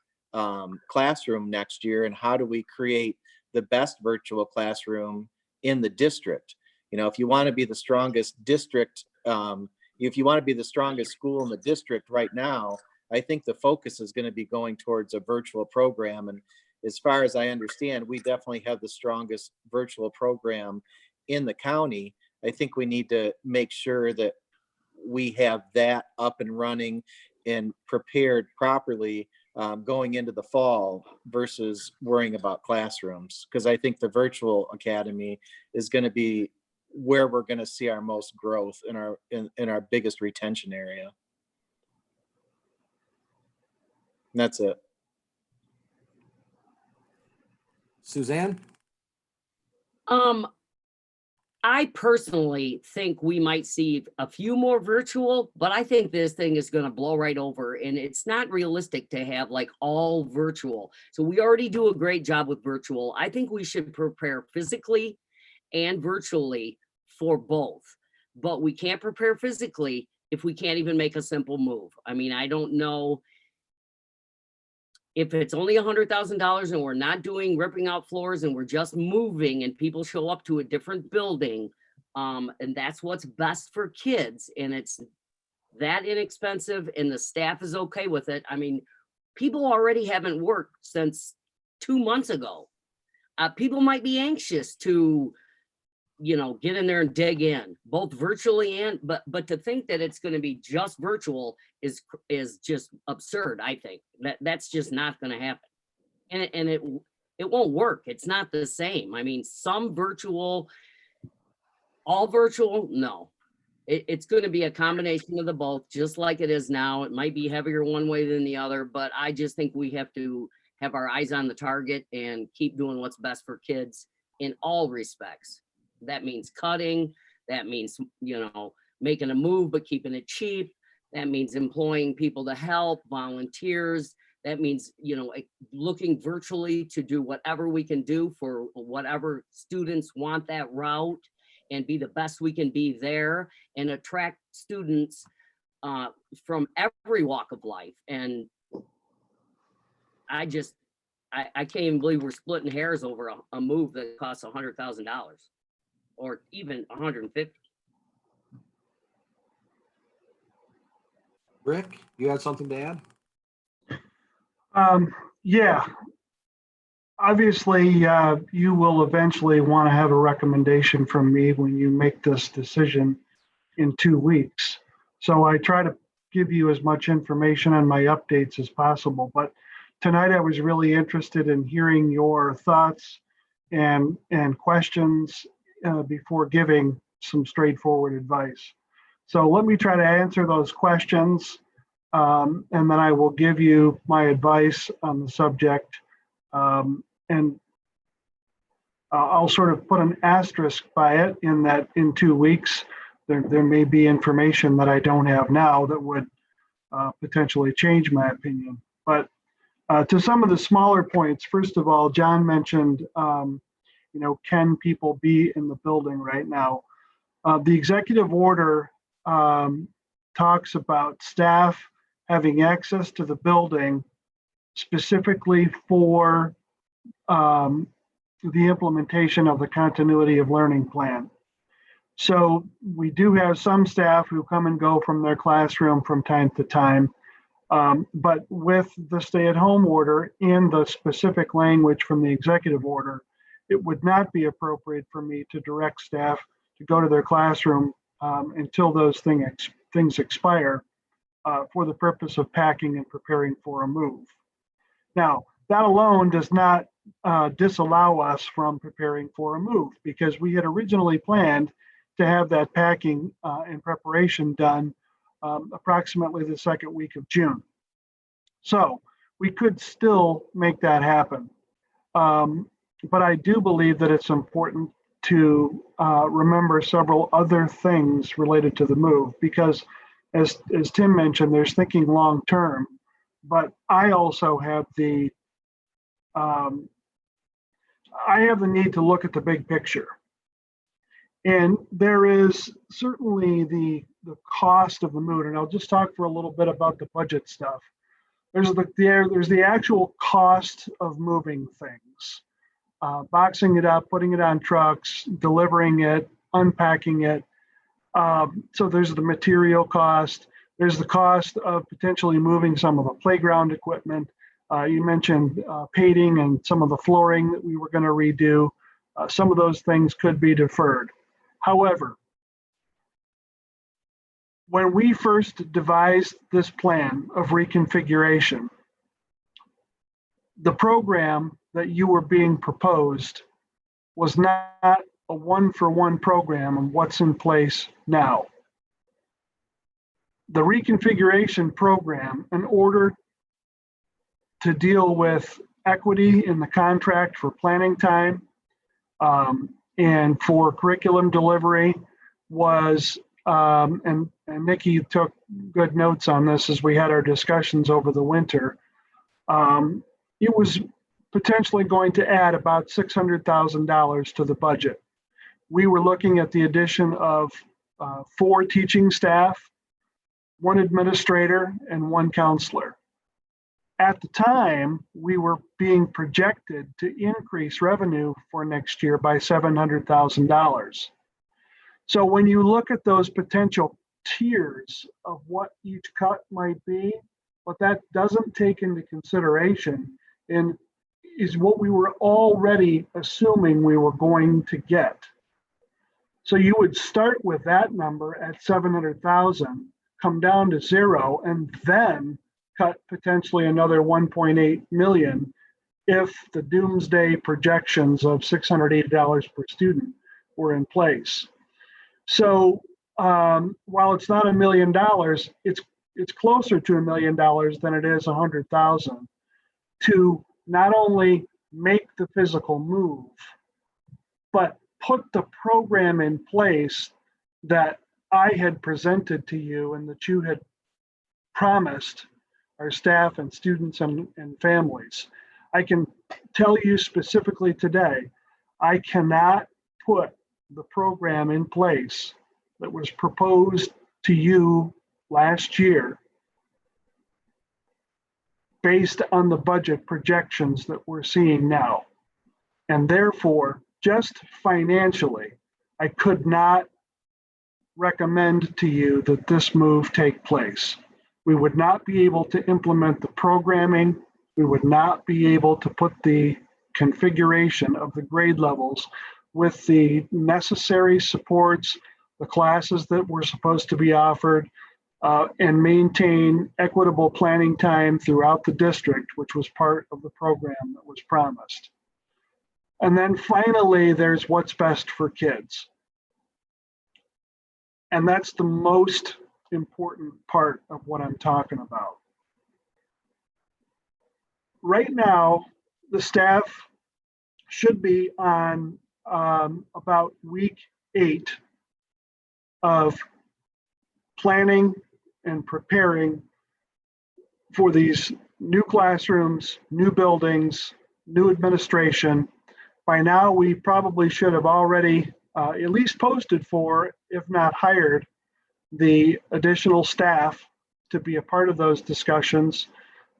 [SPEAKER 9] classroom next year, and how do we create the best virtual classroom in the district? You know, if you want to be the strongest district, if you want to be the strongest school in the district right now, I think the focus is going to be going towards a virtual program. And as far as I understand, we definitely have the strongest virtual program in the county. I think we need to make sure that we have that up and running and prepared properly going into the fall versus worrying about classrooms. Because I think the virtual academy is going to be where we're going to see our most growth in our biggest retention area. And that's it.
[SPEAKER 5] Suzanne?
[SPEAKER 6] I personally think we might see a few more virtual, but I think this thing is going to blow right over, and it's not realistic to have like all virtual. So we already do a great job with virtual. I think we should prepare physically and virtually for both, but we can't prepare physically if we can't even make a simple move. I mean, I don't know if it's only $100,000 and we're not doing ripping out floors and we're just moving and people show up to a different building. And that's what's best for kids. And it's that inexpensive and the staff is okay with it. I mean, people already haven't worked since 2 months ago. People might be anxious to, you know, get in there and dig in, both virtually and, but to think that it's going to be just virtual is just absurd. I think that's just not going to happen. And it won't work. It's not the same. I mean, some virtual, all virtual, no. It's going to be a combination of the both, just like it is now. It might be heavier one way than the other, but I just think we have to have our eyes on the target and keep doing what's best for kids in all respects. That means cutting. That means, you know, making a move, but keeping it cheap. That means employing people to help, volunteers. That means, you know, looking virtually to do whatever we can do for whatever students want that route and be the best we can be there and attract students from every walk of life. And I can't even believe we're splitting hairs over a move that costs $100,000. Or even 150.
[SPEAKER 5] Rick, you had something to add?
[SPEAKER 2] Yeah. Obviously, you will eventually want to have a recommendation from me when you make this decision in 2 weeks. So I try to give you as much information on my updates as possible. But tonight I was really interested in hearing your thoughts and questions before giving some straightforward advice. So let me try to answer those questions, and then I will give you my advice on the subject. And I'll sort of put an asterisk by it in that in 2 weeks, there may be information that I don't have now that would potentially change my opinion. But to some of the smaller points, first of all, John mentioned you know, can people be in the building right now? The executive order talks about staff having access to the building specifically for the implementation of the continuity of learning plan. So we do have some staff who come and go from their classroom from time to time. But with the stay-at-home order and the specific language from the executive order, it would not be appropriate for me to direct staff to go to their classroom until those things expire for the purpose of packing and preparing for a move. Now, that alone does not disallow us from preparing for a move, because we had originally planned to have that packing and preparation done approximately the second week of June. So we could still make that happen. But I do believe that it's important to remember several other things related to the move, because as Tim mentioned, there's thinking long term, but I also have the need to look at the big picture. And there is certainly the cost of the move, and I'll just talk for a little bit about the budget stuff. There's the actual cost of moving things. Boxing it up, putting it on trucks, delivering it, unpacking it. So there's the material cost. There's the cost of potentially moving some of the playground equipment. You mentioned painting and some of the flooring that we were going to redo. Some of those things could be deferred. However, When we first devised this plan of reconfiguration, the program that you were being proposed was not a one-for-one program of what's in place now. The reconfiguration program, in order to deal with equity in the contract for planning time and for curriculum delivery, was, and Nikki took good notes on this as we had our discussions over the winter, it was potentially going to add about $600,000 to the budget. We were looking at the addition of 4 teaching staff, 1 administrator, and 1 counselor. At the time, we were being projected to increase revenue for next year by $700,000. So when you look at those potential tiers of what each cut might be, what that doesn't take into consideration is what we were already assuming we were going to get. So you would start with that number at 700,000, come down to 0, and then cut potentially another 1.8 million if the doomsday projections of $680 per student were in place. So while it's not $1 million, it's closer to $1 million than it is 100,000 to not only make the physical move, but put the program in place that I had presented to you and that you had promised our staff and students and families. I can tell you specifically today, I cannot put the program in place that was proposed to you last year based on the budget projections that we're seeing now. And therefore, just financially, I could not recommend to you that this move take place. We would not be able to implement the programming. We would not be able to put the configuration of the grade levels with the necessary supports, the classes that were supposed to be offered, and maintain equitable planning time throughout the district, which was part of the program that was promised. And then finally, there's what's best for kids. And that's the most important part of what I'm talking about. Right now, the staff should be on about week 8 of planning and preparing for these new classrooms, new buildings, new administration. By now, we probably should have already at least posted for, if not hired, the additional staff to be a part of those discussions.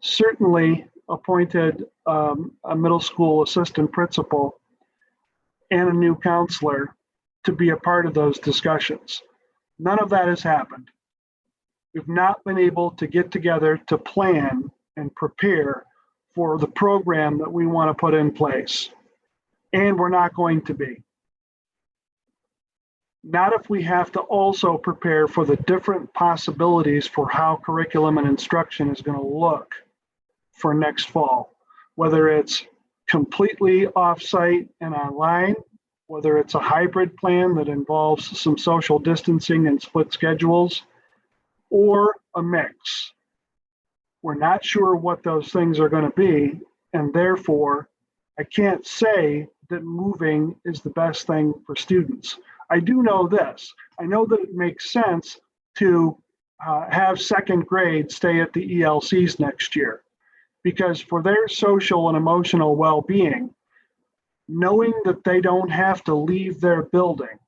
[SPEAKER 2] Certainly appointed a middle school assistant principal and a new counselor to be a part of those discussions. None of that has happened. We've not been able to get together to plan and prepare for the program that we want to put in place. And we're not going to be. Not if we have to also prepare for the different possibilities for how curriculum and instruction is going to look for next fall, whether it's completely off-site and online, whether it's a hybrid plan that involves some social distancing and split schedules, or a mix. We're not sure what those things are going to be, and therefore, I can't say that moving is the best thing for students. I do know this. I know that it makes sense to have second grade stay at the ELCs next year, because for their social and emotional well-being, knowing that they don't have to leave their building,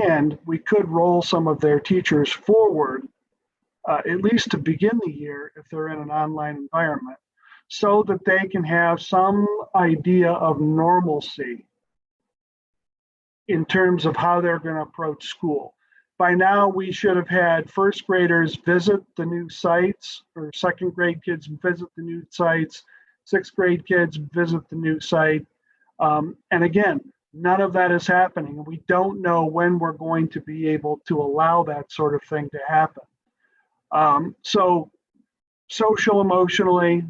[SPEAKER 2] and we could roll some of their teachers forward, at least to begin the year if they're in an online environment, so that they can have some idea of normalcy in terms of how they're going to approach school. By now, we should have had first graders visit the new sites, or second grade kids visit the new sites, sixth grade kids visit the new site. And again, none of that is happening. We don't know when we're going to be able to allow that sort of thing to happen. So social, emotionally,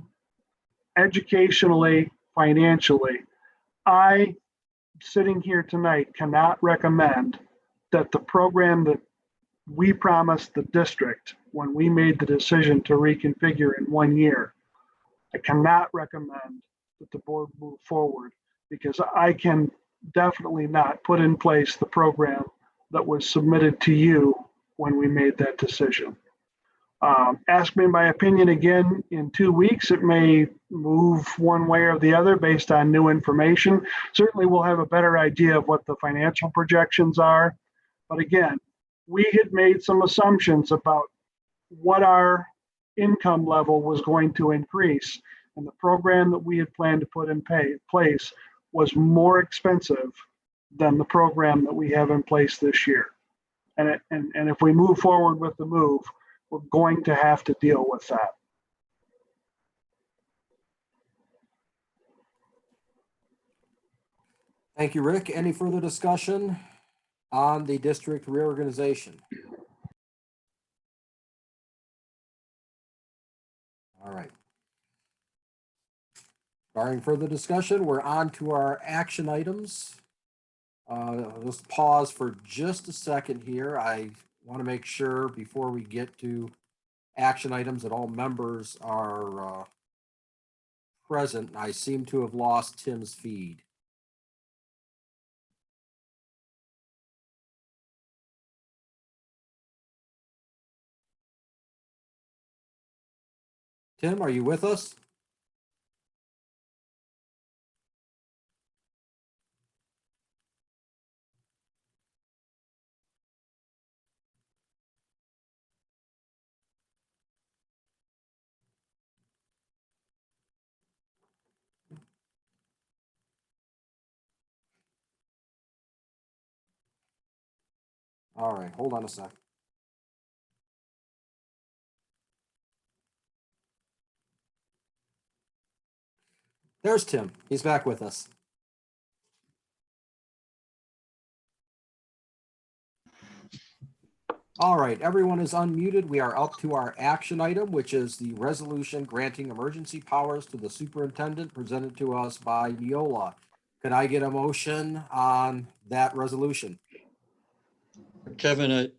[SPEAKER 2] educationally, financially, I, sitting here tonight, cannot recommend that the program that we promised the district when we made the decision to reconfigure in 1 year, I cannot recommend that the board move forward because I can definitely not put in place the program that was submitted to you when we made that decision. Ask me my opinion again in 2 weeks. It may move one way or the other based on new information. Certainly we'll have a better idea of what the financial projections are. But again, we had made some assumptions about what our income level was going to increase. And the program that we had planned to put in place was more expensive than the program that we have in place this year. And if we move forward with the move, we're going to have to deal with that.
[SPEAKER 5] Thank you, Rick. Any further discussion on the district reorganization? All right. Barring further discussion, we're on to our action items. Let's pause for just a second here. I want to make sure before we get to action items that all members are present. I seem to have lost Tim's feed. Tim, are you with us? All right, hold on a sec. There's Tim. He's back with us. All right, everyone is unmuted. We are up to our action item, which is the resolution granting emergency powers to the superintendent presented to us by Neola. Could I get a motion on that resolution?
[SPEAKER 10] Kevin,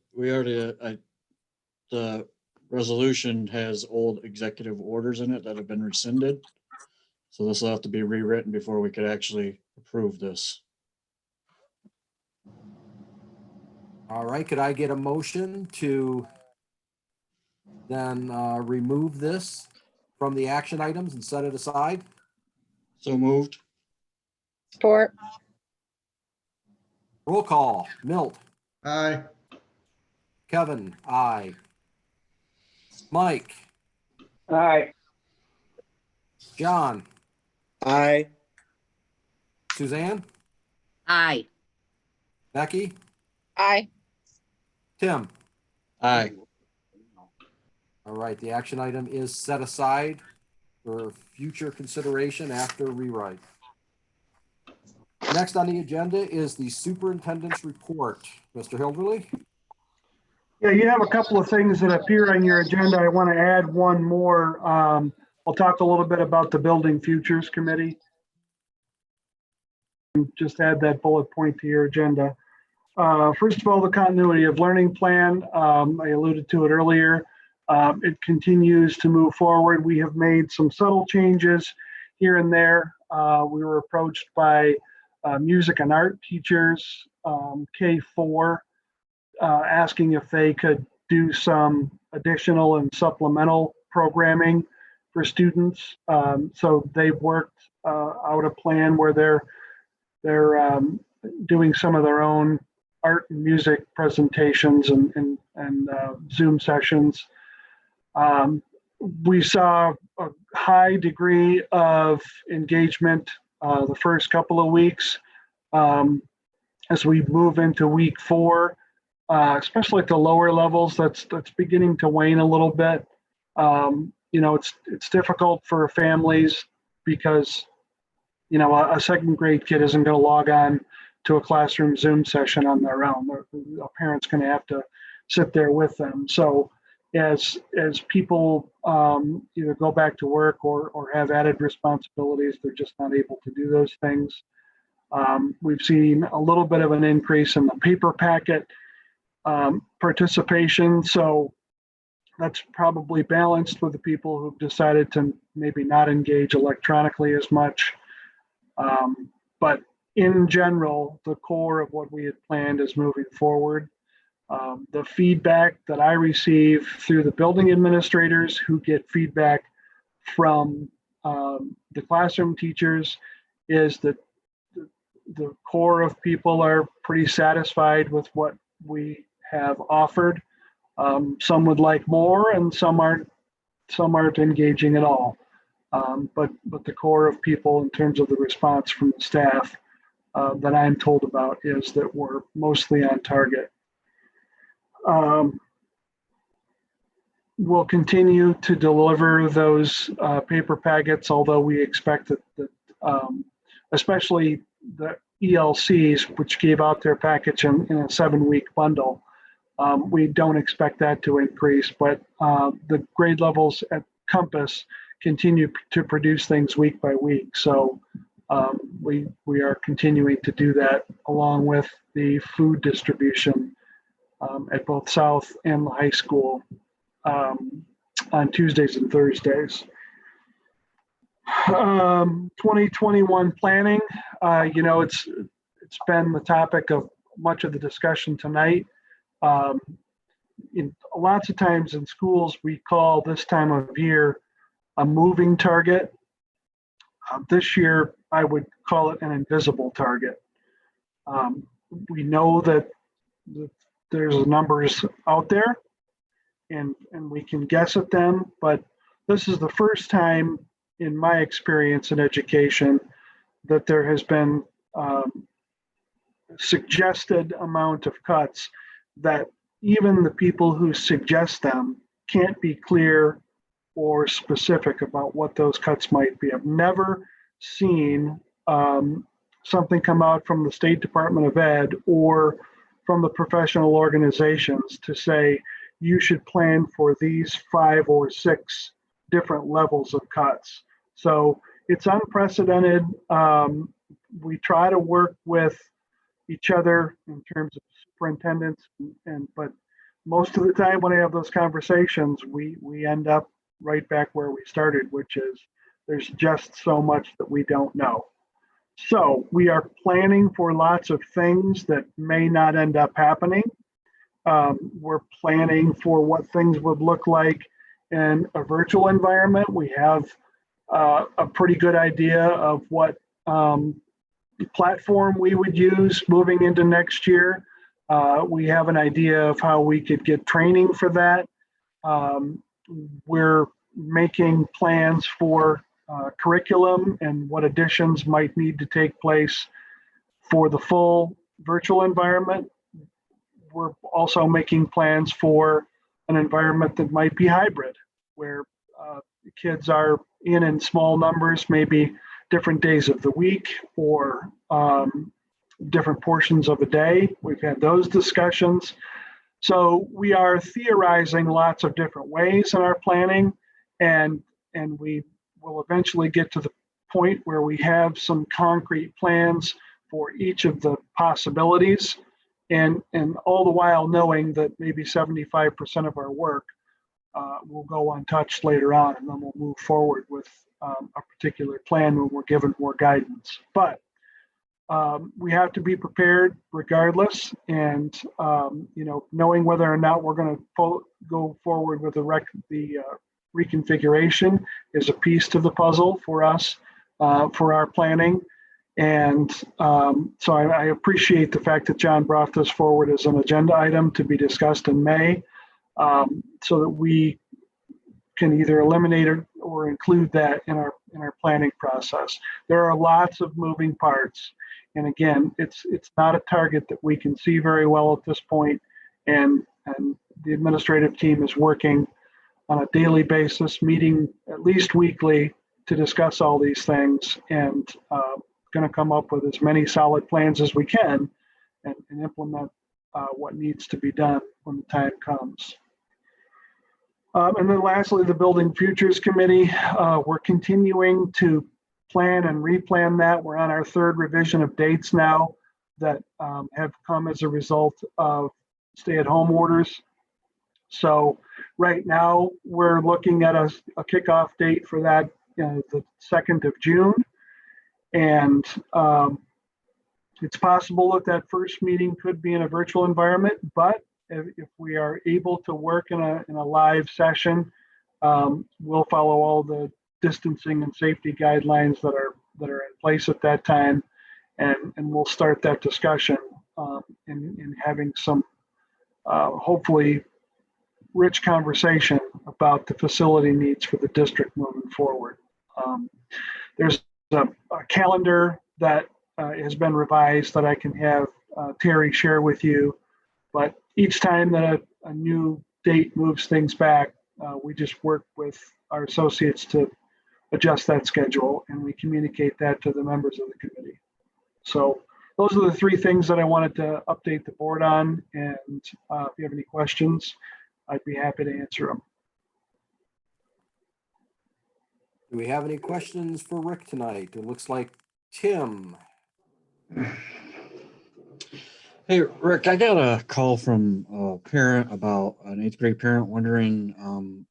[SPEAKER 10] the resolution has old executive orders in it that have been rescinded. So this will have to be rewritten before we could actually approve this.
[SPEAKER 5] All right, could I get a motion to then remove this from the action items and set it aside?
[SPEAKER 10] So moved.
[SPEAKER 3] Support.
[SPEAKER 5] Roll call. Milt.
[SPEAKER 1] Aye.
[SPEAKER 5] Kevin. Aye. Mike.
[SPEAKER 12] Aye.
[SPEAKER 5] John.
[SPEAKER 9] Aye.
[SPEAKER 5] Suzanne.
[SPEAKER 6] Aye.
[SPEAKER 5] Becky.
[SPEAKER 3] Aye.
[SPEAKER 5] Tim.
[SPEAKER 10] Aye.
[SPEAKER 5] All right, the action item is set aside for future consideration after rewrite. Next on the agenda is the superintendent's report. Mr. Hilderly?
[SPEAKER 2] Yeah, you have a couple of things that appear on your agenda. I want to add one more. I'll talk a little bit about the Building Futures Committee. Just add that bullet point to your agenda. First of all, the continuity of learning plan. I alluded to it earlier. It continues to move forward. We have made some subtle changes here and there. We were approached by music and art teachers, K4, asking if they could do some additional and supplemental programming for students. So they've worked out a plan where they're doing some of their own art and music presentations and Zoom sessions. We saw a high degree of engagement the first couple of weeks. As we move into week 4, especially at the lower levels, that's beginning to wane a little bit. You know, it's difficult for families because, you know, a second grade kid isn't going to log on to a classroom Zoom session on their own. A parent's going to have to sit there with them. So as people either go back to work or have added responsibilities, they're just not able to do those things. We've seen a little bit of an increase in the paper packet participation, so that's probably balanced with the people who've decided to maybe not engage electronically as much. But in general, the core of what we had planned is moving forward. The feedback that I receive through the building administrators who get feedback from the classroom teachers is that the core of people are pretty satisfied with what we have offered. Some would like more, and some aren't engaging at all. But the core of people, in terms of the response from the staff that I'm told about, is that we're mostly on target. We'll continue to deliver those paper packets, although we expect that especially the ELCs, which gave out their package in a 7-week bundle, we don't expect that to increase, but the grade levels at Compass continue to produce things week by week. So we are continuing to do that, along with the food distribution at both South and the high school on Tuesdays and Thursdays. 2021 planning, it's been the topic of much of the discussion tonight. Lots of times in schools, we call this time of year a moving target. This year, I would call it an invisible target. We know that there's numbers out there, and we can guess at them, but this is the first time in my experience in education that there has been suggested amount of cuts that even the people who suggest them can't be clear or specific about what those cuts might be. I've never seen something come out from the State Department of Ed or from the professional organizations to say you should plan for these 5 or 6 different levels of cuts. So it's unprecedented. We try to work with each other in terms of superintendents, but most of the time when I have those conversations, we end up right back where we started, which is there's just so much that we don't know. So we are planning for lots of things that may not end up happening. We're planning for what things would look like in a virtual environment. We have a pretty good idea of what platform we would use moving into next year. We have an idea of how we could get training for that. We're making plans for curriculum and what additions might need to take place for the full virtual environment. We're also making plans for an environment that might be hybrid, where kids are in small numbers, maybe different days of the week or different portions of a day. We've had those discussions. So we are theorizing lots of different ways in our planning, and we will eventually get to the point where we have some concrete plans for each of the possibilities, and all the while knowing that maybe 75% of our work will go untouched later on, and then we'll move forward with a particular plan when we're given more guidance. But we have to be prepared regardless, and knowing whether or not we're going to go forward with the reconfiguration is a piece to the puzzle for us for our planning. And so I appreciate the fact that John brought this forward as an agenda item to be discussed in May, so that we can either eliminate it or include that in our planning process. There are lots of moving parts, and again, it's not a target that we can see very well at this point, and the administrative team is working on a daily basis, meeting at least weekly to discuss all these things, and going to come up with as many solid plans as we can and implement what needs to be done when the time comes. And then lastly, the Building Futures Committee. We're continuing to plan and replan that. We're on our third revision of dates now that have come as a result of stay-at-home orders. So right now, we're looking at a kickoff date for that, the 2nd of June. And it's possible that first meeting could be in a virtual environment, but if we are able to work in a live session, we'll follow all the distancing and safety guidelines that are in place at that time, and we'll start that discussion in having some hopefully rich conversation about the facility needs for the district moving forward. There's a calendar that has been revised that I can have Terry share with you, but each time that a new date moves things back, we just work with our associates to adjust that schedule, and we communicate that to the members of the committee. So those are the three things that I wanted to update the board on, and if you have any questions, I'd be happy to answer them.
[SPEAKER 5] Do we have any questions for Rick tonight? It looks like Tim.
[SPEAKER 10] Hey, Rick, I got a call from a parent about an 8th grade parent wondering,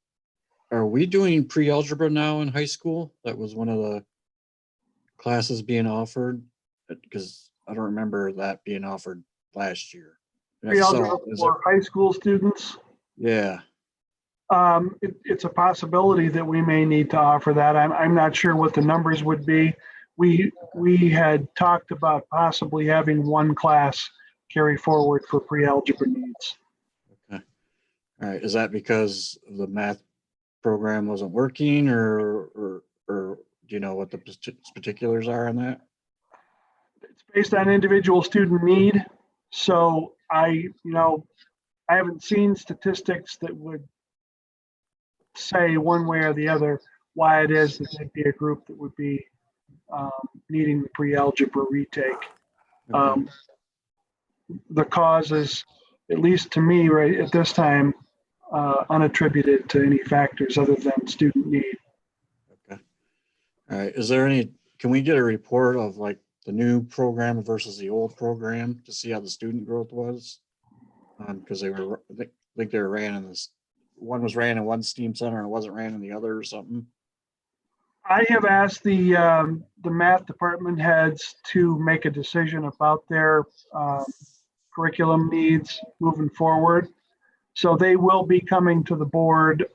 [SPEAKER 10] are we doing pre-algebra now in high school? That was one of the classes being offered, because I don't remember that being offered last year.
[SPEAKER 2] Pre-algebra for high school students?
[SPEAKER 10] Yeah.
[SPEAKER 2] It's a possibility that we may need to offer that. I'm not sure what the numbers would be. We had talked about possibly having one class carry forward for pre-algebra needs.
[SPEAKER 10] Okay. All right. Is that because the math program wasn't working, or do you know what the particulars are on that?
[SPEAKER 2] It's based on individual student need. So I haven't seen statistics that would say one way or the other why it is that there'd be a group that would be needing the pre-algebra retake.
[SPEAKER 10] Okay.
[SPEAKER 2] The cause is, at least to me right at this time, unattributed to any factors other than student need.
[SPEAKER 10] Okay. All right. Is there any, can we get a report of like the new program versus the old program to see how the student growth was? Because they were, I think they were ran in this, one was ran in one STEAM center and it wasn't ran in the other or something.
[SPEAKER 2] I have asked the math department heads to make a decision about their curriculum needs moving forward. So they will be coming to the board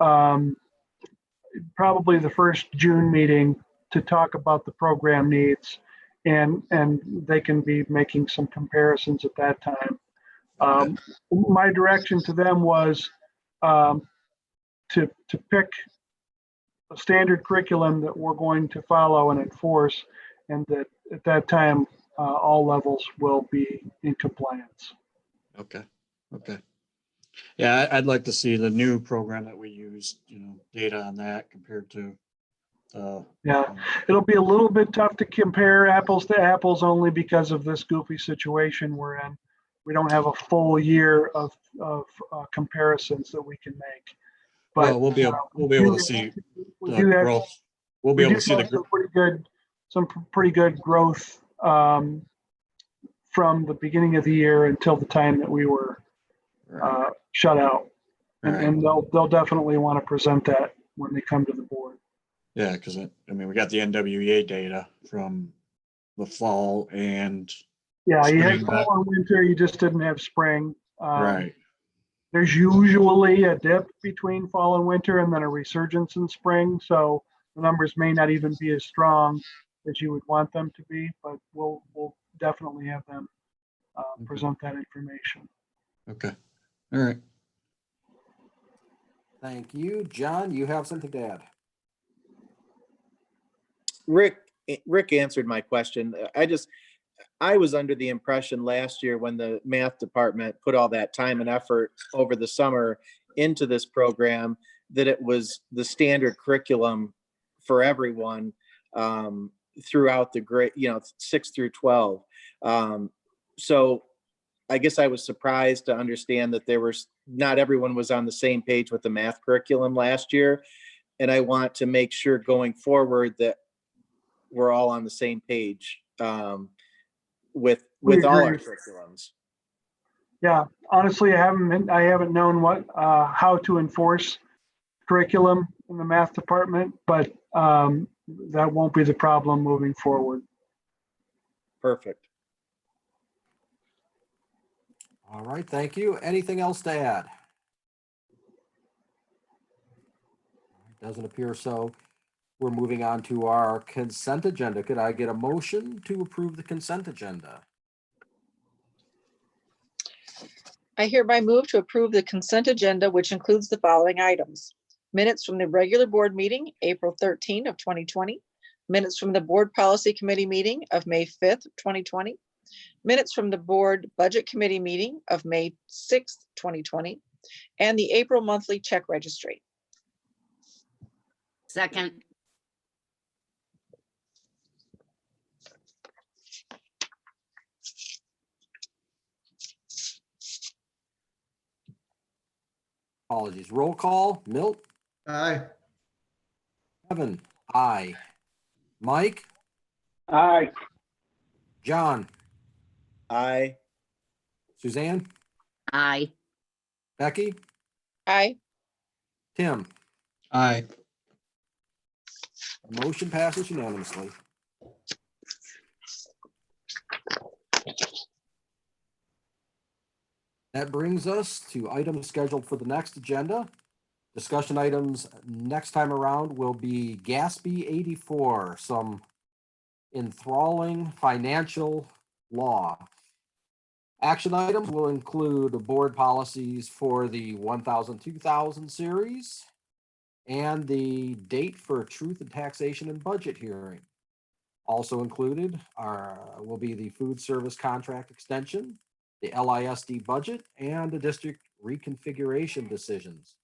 [SPEAKER 2] probably the first June meeting to talk about the program needs, and they can be making some comparisons at that time. My direction to them was to pick a standard curriculum that we're going to follow and enforce, and that at that time all levels will be in compliance.
[SPEAKER 10] Okay. Okay. Yeah, I'd like to see the new program that we use, data on that compared to.
[SPEAKER 2] Yeah, it'll be a little bit tough to compare apples to apples only because of this goofy situation we're in. We don't have a full year of comparisons that we can make. But
[SPEAKER 10] well, we'll be able to see the growth. We'll be able to see the
[SPEAKER 2] some pretty good growth from the beginning of the year until the time that we were shut out, and they'll definitely want to present that when they come to the board.
[SPEAKER 10] Yeah, because we got the NWEA data from the fall and
[SPEAKER 2] you had fall and winter. You just didn't have spring.
[SPEAKER 10] Right.
[SPEAKER 2] There's usually a dip between fall and winter, and then a resurgence in spring. So the numbers may not even be as strong as you would want them to be, but we'll definitely have them present that information.
[SPEAKER 10] Okay. All right.
[SPEAKER 5] Thank you. John, you have something to add?
[SPEAKER 9] Rick answered my question. I was under the impression last year when the math department put all that time and effort over the summer into this program that it was the standard curriculum for everyone throughout the grade, 6 through 12. So I guess I was surprised to understand that there not everyone was on the same page with the math curriculum last year. And I want to make sure going forward that we're all on the same page with all our
[SPEAKER 2] agree.
[SPEAKER 9] curriculums.
[SPEAKER 2] Yeah, honestly, I haven't known how to enforce curriculum in the math department, but that won't be the problem moving forward.
[SPEAKER 9] Perfect.
[SPEAKER 5] All right, thank you. Anything else to add? Doesn't appear so. We're moving on to our consent agenda. Could I get a motion to approve the consent agenda?
[SPEAKER 3] I hereby move to approve the consent agenda, which includes the following items. Minutes from the regular board meeting, April 13 of 2020. Minutes from the board policy committee meeting of May 5th, 2020. Minutes from the board budget committee meeting of May 6th, 2020. And the April monthly check registry.
[SPEAKER 6] Second.
[SPEAKER 5] Apologies. Roll call. Milt?
[SPEAKER 1] Aye.
[SPEAKER 5] Kevin? Aye. Mike?
[SPEAKER 12] Aye.
[SPEAKER 5] John?
[SPEAKER 9] Aye.
[SPEAKER 5] Suzanne?
[SPEAKER 6] Aye.
[SPEAKER 5] Becky?
[SPEAKER 3] Aye.
[SPEAKER 5] Tim?
[SPEAKER 10] Aye.
[SPEAKER 5] The motion passes unanimously. That brings us to items scheduled for the next agenda. Discussion items next time around will be Gatsby 84, some enthralling financial law. Action items will include board policies for the 1000, 2000 series and the date for truth and taxation and budget hearing. Also included will be the food service contract extension, the LISD budget, and the district reconfiguration decisions.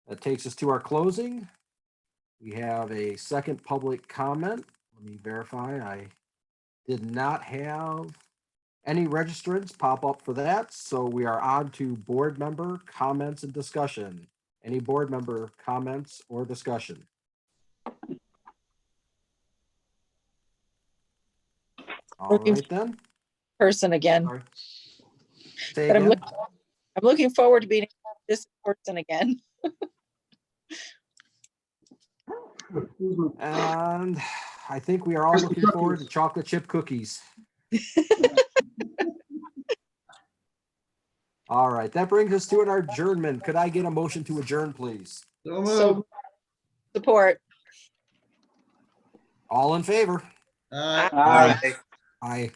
[SPEAKER 5] That takes us to our closing. We have a second public comment. Let me verify. I did not have any registrants pop up for that. So we are on to board member comments and discussion. Any board member comments or discussion? All right then.
[SPEAKER 3] Person again.
[SPEAKER 5] Sorry. Say
[SPEAKER 3] But
[SPEAKER 5] again.
[SPEAKER 3] I'm looking forward to being this person again.
[SPEAKER 5] And I think we are all looking forward to chocolate chip cookies. All right, that brings us to an adjournment. Could I get a motion to adjourn, please?
[SPEAKER 1] So moved.
[SPEAKER 3] So support.
[SPEAKER 5] All in favor?
[SPEAKER 1] Aye.
[SPEAKER 12] Aye.
[SPEAKER 5] Aye.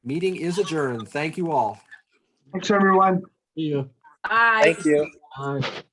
[SPEAKER 5] Meeting is adjourned. Thank you all.
[SPEAKER 2] Thanks, everyone.
[SPEAKER 10] See ya.
[SPEAKER 6] Aye.
[SPEAKER 9] Thank you.
[SPEAKER 10] Aye.